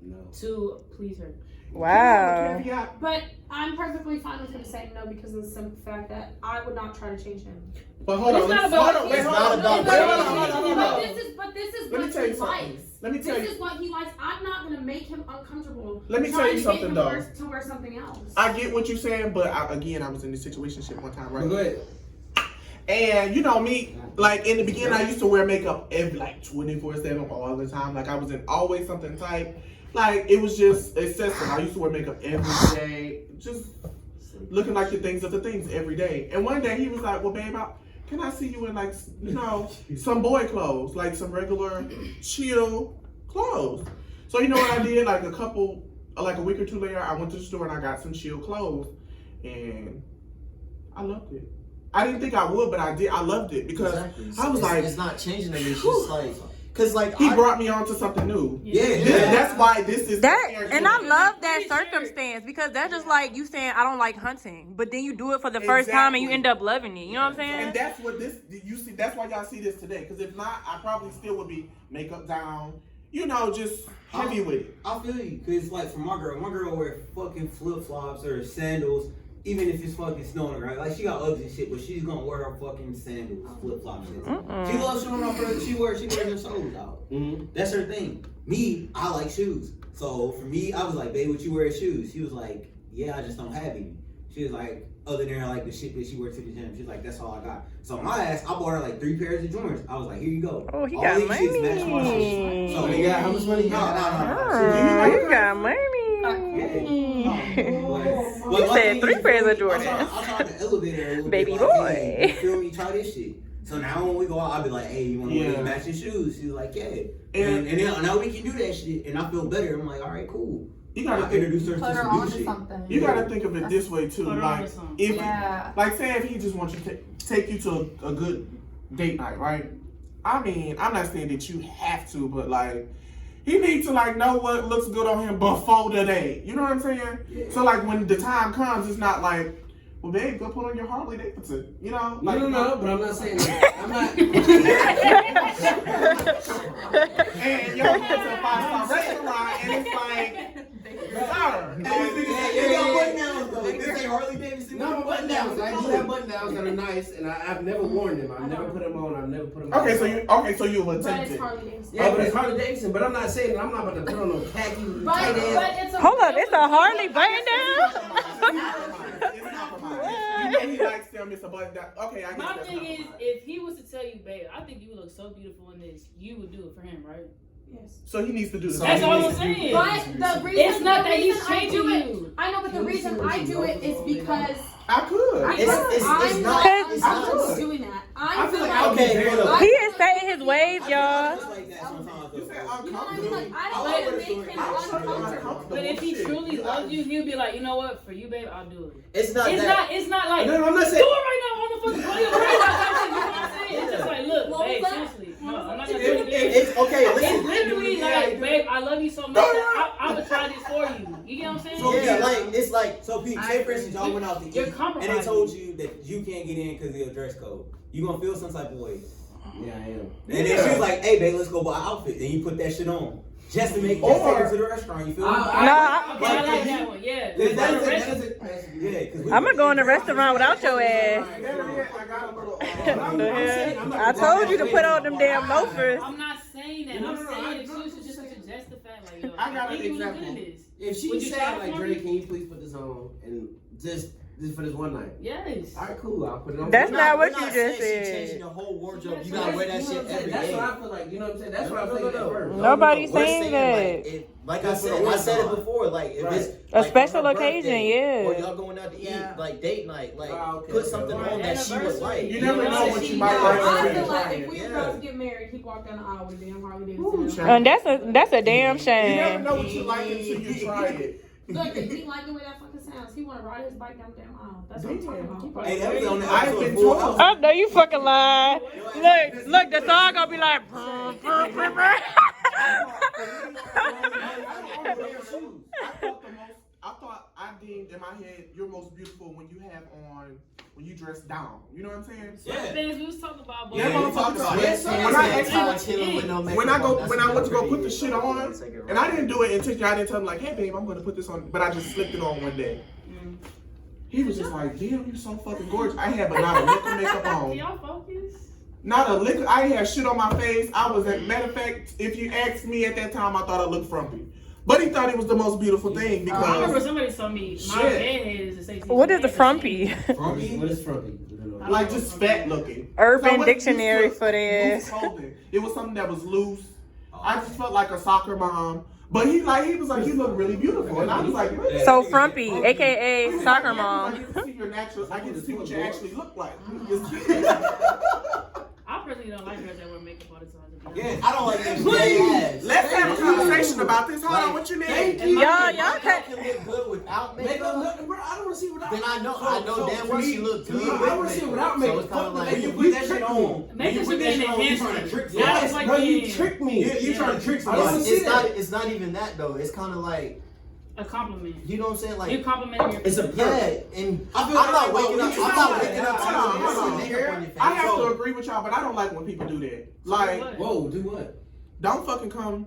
No. To please her. Wow. Caveat. But I'm perfectly fine with him saying no because of the simple fact that I would not try to change him. But hold But on, it's not hold about- on, wait, it's hold not on, about wait, hold on, changing. hold on. But this is Let me what tell he you something. likes. Let me tell This you. is what he likes. I'm not gonna make him uncomfortable. Let me tell trying you to get something, him though. to wear something else. I get what you're saying, but again, I was in this situationship one time, right? Go ahead. And you know me, like in the beginning, I used to wear makeup every like 24/7 all the time. Like I was in always something tight. Like it was just excessive. I used to wear makeup every day, just looking like the things every day. And one day he was like, "Well, babe, can I see you in like some boy clothes, like some regular chill clothes?" So you know what I did? Like a week or two later, I went to the store and I got some chill clothes, and I loved it. I didn't think I would, but I did. I loved it because Exactly. I was like, it's not changing them. It's just like, cause like he brought me on to something new. Yeah. That's why this is That and I love that circumstance because that's just like you saying I don't like hunting, but then you do it for the first time and you end up loving it. You know what I'm saying? And that's what you see. That's why y'all see this today. Because if not, I probably still would be makeup down. You know, just heavy with it. I feel you, cause like for my girl wear fucking flip flops or sandals, even if it's fucking snowing, right? Like she got Uggs and shit, but she's gonna wear her fucking sandals, flip flops. She loves showing off her. She wears her soles out. Mm-hmm. That's her thing. Me, I like shoes. So for me, I was like, babe, what you wear shoes? She was like, yeah, I just don't have any. She was like, other than like the shit that she wears to the gym, she's like, that's all I got. So my ass, I bought her like 3 pairs of Jordans. I was like, here you go. Oh, he All got these shits match my shit. money. So You got how much money you got? Oh, you got money. But You my said thing 3 is, pairs of I'm Jordans. trying to elevate her a little Baby bit. boy. Like, hey, you feel me? Try this shit. So now when we go out, I'll be like, hey, you want to wear Yeah. these matching shoes? She's like, yeah. And- And then now we can do that shit, and I feel better. I'm like, all right, cool. You I gotta can introduce her Put to her some new onto shit. something. You gotta think of it this way too. Put her Like onto something. if Yeah. like say if he just wants you to take you to a good date night, right? I mean, I'm not saying that you have to, but like he needs to like know what looks good on him before the date. You know what I'm saying? Yeah. So like when the time comes, it's not like, well, babe, go put on your Harley Davidson. You know? Like, No, but I'm not saying that. I'm not. And you're going to a 5-star restaurant, and it's like, sir. Yeah, put down though. This ain't Harley Davidson. No, my button downs. I do have button downs that are nice, and I've never worn them. I've never put them on. I've never put them on. Okay, so you were But tempted. it's Harley Davidson. Yeah, but it's Harley Davidson. But I'm not saying that I'm not about to put on no khaki tight ass. But it's a Hold up, it's a Harley button down? It's compromise. You know he likes them. It's a button down. Okay, I guess My that's thing is, compromise. if he was to tell you, babe, I think you would look so beautiful in this, you would do it for him, right? Yes. So he needs to do the That's same. all I'm saying. But the reason It's not the that he's reason I changing do it, you. I know, but the reason I do it is because I could. It's I'm not. not It's uncomfortable not. doing that. I I feel feel like like I would be very Okay, He is setting his ways, y'all. Just like that sometimes, You said though. you know what I mean? uncomfortable. Like I I don't want to would make him assume- uncomfortable. But if he truly loved you, he'll be like, you know what, for you, babe, I'll do it. It's not It's that. not. It's not like No, I'm not do it saying. right now on the fucking play. You know what I'm saying? It's just like, look, What babe, was that? seriously, no, I'm not gonna do it again. It's okay. It's Listen. literally like, babe, I love you so much. I'm gonna try this for you. You get what I'm saying? So yeah, like it's like so. Pete, I say for instance, y'all agree. went out to eat, You're and compromising. they told you that you can't get in because of your dress code. You gonna feel some type of way. Yeah, I am. And then she was like, "Hey, babe, let's go buy an outfit." Then you put that shit on just to make just take her to the restaurant. You feel me? Okay, I like that one. Yeah. Yeah, because I'm gonna go in the restaurant without your ass. Never yet. I got a little. I told you to put on them damn loafers. I'm not saying that. No, I'm no, no, saying I- if she was to just suggest the fact, like, yo, I got think an you look example. good in this. If she Would you said try like, for Drake, me? can you please put this on and just for this one night? Yes. All right, cool. I'll put it on. That's for not we're what you saying just she said. changing your whole wardrobe. You Yes, gotta wear that You know shit what I'm saying? every That's day. what I feel like. You know what I'm saying? That's what I'm No, saying no, at no. first. Nobody's We're saying like That's I what said, I I said it want. before. Like if Right. it's A like special on her occasion, birthday, yeah. or y'all going out to eat, Yeah. like date night, like Okay, put okay. something Or on that she would anniversary. like. You never know what you might Yeah, like. I to feel do. like if we Yeah. were about to get married, he walked down the aisle with a damn Harley Ooh, Davidson. child. That's a damn You never shame. know what you like until you try it. Look, if he liked the way that fucking sounds, he want to ride his bike down the damn aisle. That's what I'm talking about. Hey, that was on the I've episode been of Full told. House. Oh no, you fucking lying. Look, the song gonna be like. Brr, brr, brr, brr. I thought I deemed in my head you're most beautiful when you dress down. You know what I'm saying? Yeah. Things we was talking about, but Yeah, Yeah, what I'm we talked talking about about. it. When I actually when I When went to go put the shit on, and I didn't do it intentionally. I didn't tell him like, hey babe, I'm gonna put this on, but I just slipped it on one day. He was just like, damn, you're so fucking gorgeous. I had but not a lick of makeup can on. y'all focus? Not a lick. I had shit on my face. I was at matter of fact, if you asked me at that time, I thought I looked frumpy. But he thought it was the most beautiful thing I remember because somebody told me my Shit. bedhead is the sexy. What is the frumpy? Frumpy? What is frumpy? like just fat looking. Urban what- Dictionary loose for this. clothing. It was something that was loose. I just felt like a soccer mom. But he was like, you look really beautiful. And I was like, really? So frumpy, aka He was soccer like, mom. I get to see your natural. I get to see what you actually look like. I personally don't like girls that wear makeup all the time. to be Yeah, honest. I don't like that Please, shit. let's have a conversation about this. Hold on, what you need? Y'all Y'all can't. can look good without makeup. Makeup, bro. I don't want to see without. Then I know damn well she looked good. I want to see without makeup. So it's kind of When like you put that shit on, Makeup should be an you trying to enhancement. trick Not somebody. just like Bro, you being tricked me. You trying to trick I don't somebody. see that. it's not even that though. It's kind of like, a compliment. you know what I'm saying? Like, You complimenting your It's a yeah, and I feel I'm not like waking up. you I'm know not what? waking up Hold on, to hold on. makeup on your face. I have to agree with y'all, but I don't like when people do that. Like, What? Whoa, do what? don't fucking come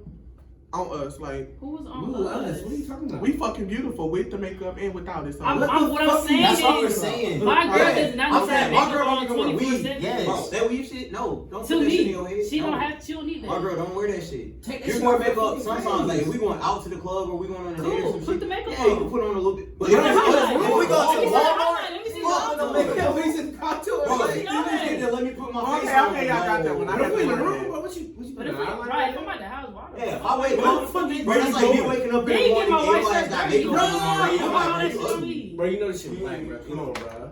on us. Like, Who was on Ooh, us? What are you talking about? we fucking beautiful with the makeup and without it. So What let's- I'm saying That's what we're is, saying. my girl Right. does not I'm need to have saying, my makeup girl on don't even wear 24/7. Yes. Bro, that weave shit? No, don't To put that shit in me, your head. she No. she don't need that. My girl don't wear that shit. Take that You shit can wear off your makeup fucking sometimes. face. Like if we going out to the club or we going on a date or Cool. some Put shit. the makeup Yeah, you on. can put on a little bit. But Put if the we highlight. go Let me to see the Walmart, highlight. Let me see the fuck highlight. no makeup. We just got to it. Bro, Like, you need to let me put my face Okay, on. okay, y'all got that one. I But if we in the had to room, learn bro, what you But put if we, on? right, if I'm at the house, why? Yeah, if I wake What the up, fuck you bro, that's like me doing? waking up in They the ain't morning, get my white everybody's shirt got dirty. makeup Bro, on already. come I'm on, like, that's you for ugly. me. Bro, you know this shit black, bro. Come on, bro.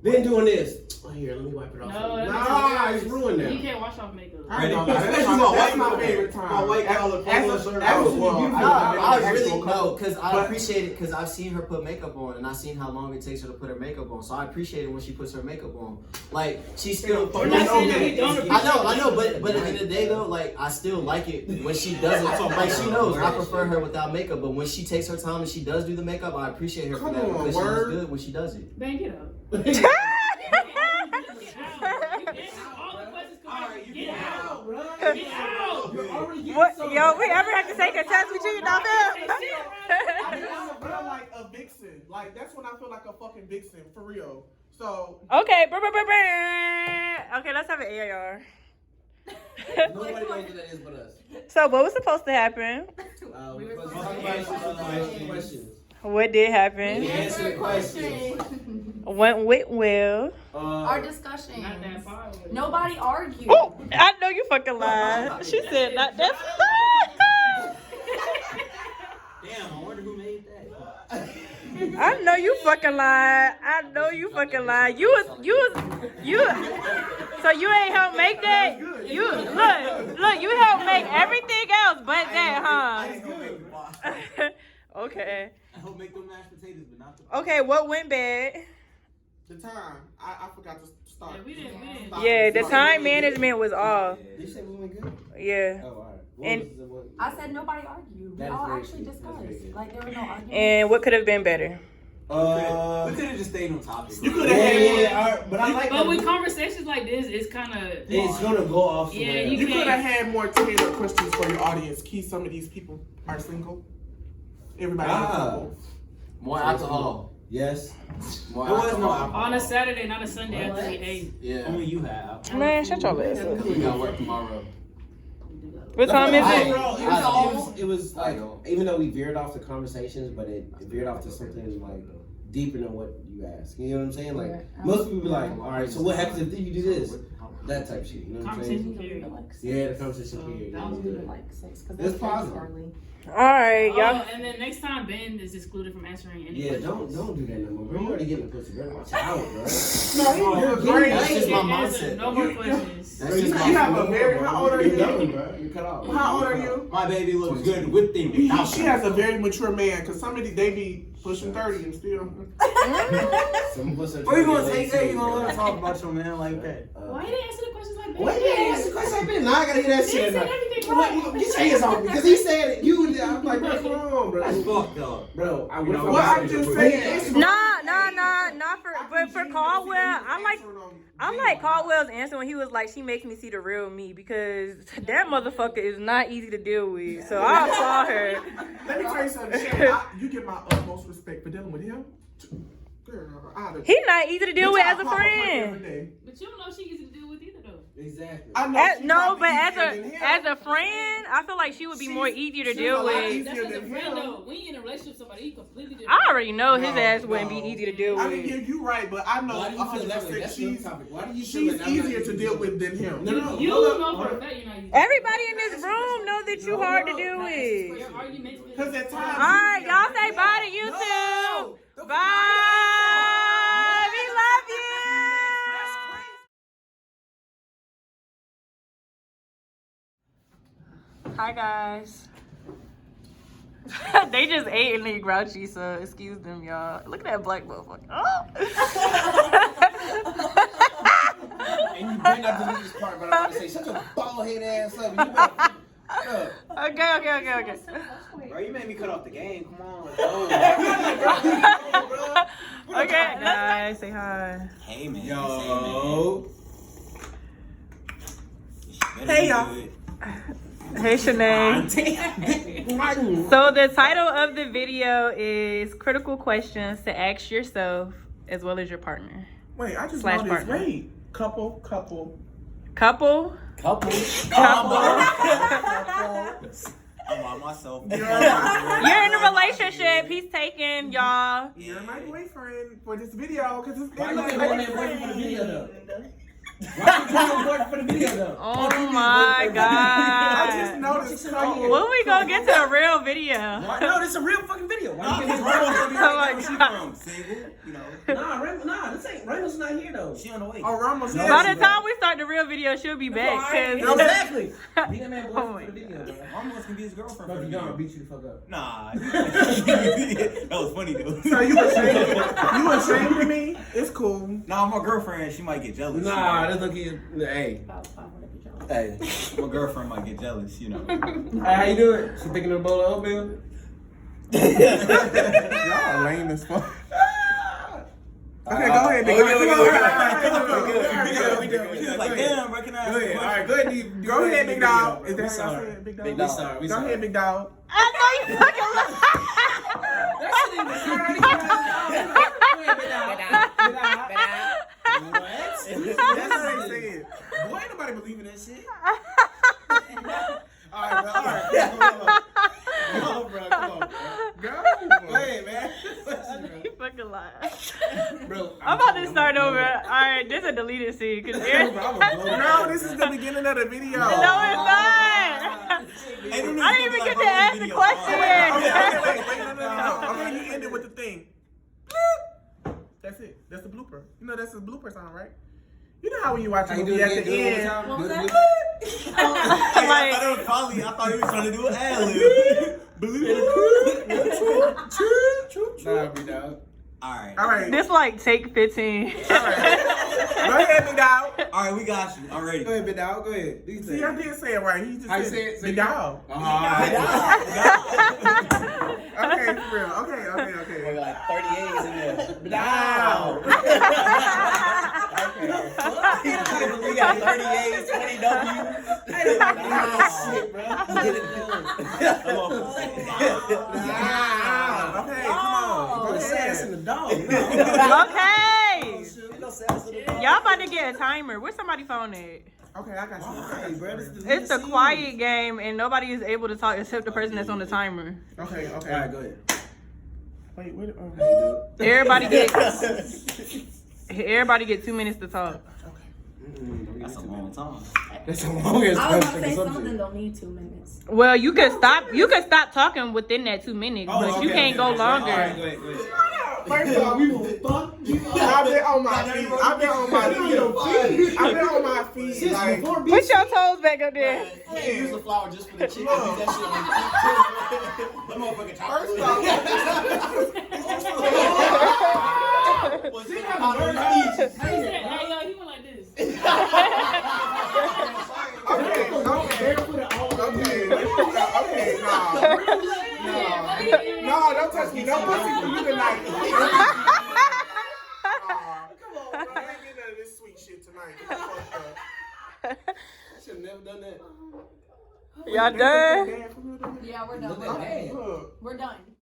Then doing this. Oh, here, let me wipe it off. No, that's Nah, it's ruined You now. can't wash off makeup. I know, Especially that's my my white favorite girl. time. My white collar polo shirt. I really know because I appreciate it because I've seen her put makeup on and I've seen how long it takes her to put her makeup on. So I appreciate it when she puts her makeup on. Like she's still. We're not saying that we don't appreciate I know, but at the end of the day though, like I still like it when she does it. Like she knows I prefer her without makeup, but when she takes her time and she does do the makeup, I appreciate her for Come that on, because she word. looks good when she does it. Man, get up. Get out. Get out. What? Yo, we ever have to take a test with you? You know I that? didn't want to feel like a vixen. Like, that's when I feel like a fucking vixen, for real. So. Okay. Okay, let's have an AAR. Nobody knows what that is but us. So what was supposed to happen? We were supposed to talk about questions. What did happen? We answered the questions. Went with well. Our discussion. Not that far. Nobody argued. Oh, I know you fucking lied. She said not that. Damn, I wonder who made that. I know you fucking lied. I know you fucking lied. You. So you ain't helped make that. You look. You helped make everything else but that, huh? Okay. I hope make them mashed potatoes, but not the. Okay, what went bad? The time. I forgot to start. Yeah, we didn't. Yeah, the time management was off. Did you say we went good? Yeah. Oh, all right. I said nobody argued. We That is all very actually true. That's very discussed. good. Like there were no arguments. And what could have been better? We could have just stayed on topic. You could have had all right, but I like But with conversations like this, it's kind of. it's gonna go off Yeah, somewhere. you You could can't. have had more tailored questions for your audience. Key, some of these people are single. Everybody is single. More alcohol. Yes. More There was no alcohol. On a Saturday, not a Sunday after we ate. Yeah. Only you have. Man, shut your ass up. We got work tomorrow. What time is it? It was like, even though we veered off the conversations, but it veered off to something like deeper than what you ask. You know what I'm saying? Like most people be like, all right, so what happens if you do this? That type of shit. You know what I'm saying? Conversation period. Yeah, the conversation period. That was good. Like 6 because It's positive. All right, y'all. Oh, and then next time Ben is excluded from answering any Yeah, questions. don't do that no more. Bro, you already getting the pussy. Bro, watch out, bro. No, you're great. That's just my Can't answer mindset. No more questions. That's just my You have a mindset, very- bro. how old are you? You're done, bro. You're cut off. How old are you? My baby looks good with them. She has a very mature man, because some of these, they be pushing 30 and still. Some of us are Where you gonna trying to take get that? late You gonna let her too, talk bro. about your man like that? Why you didn't answer the questions like Ben? Wait, man, that's the question I've been. Now I gotta hear that Ben shit. said Now. everything What? right. Get your hands off me, because he said it. You, I'm like, bro, come on, That's bro. fucked up. Bro, I You know, would. Well, I'm just saying. Not for Caldwell. I like Caldwell's answer when he was like, she makes me see the real me, because that motherfucker is not easy to deal with. So I applaud her. Let me tell you something, Shay. You get my utmost respect for dealing with him. Girl, He's not easy to deal with as a friend. But you don't know she easy to deal with either, though. Exactly. I know she No, probably but easier than him. as a friend, I feel like she would be more easier to deal a lot with. easier That's as a than friend, him. though. When you in a relationship with somebody, you completely different. I already know his No, ass wouldn't no. be easy to deal I mean, with. yeah, you're right, but I know Why do you feel that way? 100% That's the topic. Why do you feel she's that I'm not easier easy to deal with than him. No, no, You hold up, know hold for a up. fact you're not easy. Everybody in this room know that you hard to deal with. Your arguments with Because at times. All right, y'all say bye to YouTube. Bye. We love you. Hi guys. They just ate and they grouchy, so excuse them, y'all. Look at that black motherfucker. Oh. And you bring up the this part, but I'm gonna say, shut your bald head ass up. You better, Okay. Bro, you made me cut off the game. Come on. Okay, guys, say hi. Hey, man. Yo. Hey, y'all. Hey, Shanae. So the title of the video is critical questions to ask yourself as well as your partner. Wait, I just Slash noticed. partner. Wait, couple. Couple? Couple. I'm on myself. You're in a relationship. He's taking y'all. You're my boyfriend for this video, because it's Why you like can't go in there boyfriend for the video though? Why you can't go boyfriend for the video though? Oh my I just god. noticed couple. When we gonna get to a real video? Why? No, this is a real fucking video. Why you can't Oh my god. Single, you know. Nah, this ain't Randall's not here though. She on the way. Oh, Ramos. By the time we start the real video, she'll be back. Exactly. Be that man Oh boyfriend my for the video, bro. Almost can be his girlfriend. Fuck for you, the gonna video. beat you the fuck up. Nah. That was funny though. So you ashamed? You ashamed of me? It's cool. Nah, my girlfriend, she might get jealous. Nah, that's okay. Hey. Hey. My girlfriend might get jealous, you know. Hey, how you doing? She picking up a bowl of oatmeal? Y'all lame as fuck. Okay, go ahead, big guy. She was like, damn, bro, can I ask you a question? Alright, go ahead. Go ahead, big dog. Is that what I sorry. said, big dog? Big dog. Go ahead, big dog. I know you fucking That's what they said. Boy, ain't nobody believing that shit. Alright, bro. Come on, bro. Go. Go ahead, man. You fucking lie. Bro, I'm about to start over. Alright, this is a deleted scene. Cause No, this is the beginning of the video. No, it's not. I didn't even get to ask the question. Wait, no. Okay, you ended with the thing. That's it. That's the blooper. You know that's the blooper sound, right? You know how when you watch a movie at the end. What was that? Like, I thought he was trying to do an ad-lib. Nah, be dog. Alright. this like take 15. Alright. Go ahead, big dog. Alright, we got you. I'm ready. Go ahead, big dog. Go ahead. See, I did say it right. He just said big dog. Okay, for real. Okay. We got like 38s in there. Down. We got 38s, 20Ws. Shit, bro. Okay, come on. Go ahead. the dog. Okay. Y'all about to get a timer. Where's somebody's phone at? Okay, I got you. Hey, bro, this is the It's the quiet game and nobody is able to talk except the person that's on the timer. Okay. All right, go ahead. Wait. Everybody get 2 minutes to talk. That's a long time. That's a long ass I was time about to to say take something something. don't need 2 minutes. Well, you can stop talking within that 2 minutes, but you can't go longer. All right, go ahead. First off, we will fuck you up. I've been on my feet. I've been on my feet. Like, Put your toes back up there. Hey, use the flour just for the chicken. Use that shit on the motherfucking first Hey, yo, he went like this. No, don't touch me. No pussy for you tonight. Come on, bro. I ain't getting none of this sweet shit tonight. Get the fuck up. I should have never done that. Y'all done? Yeah, we're done. Look at that. We're done.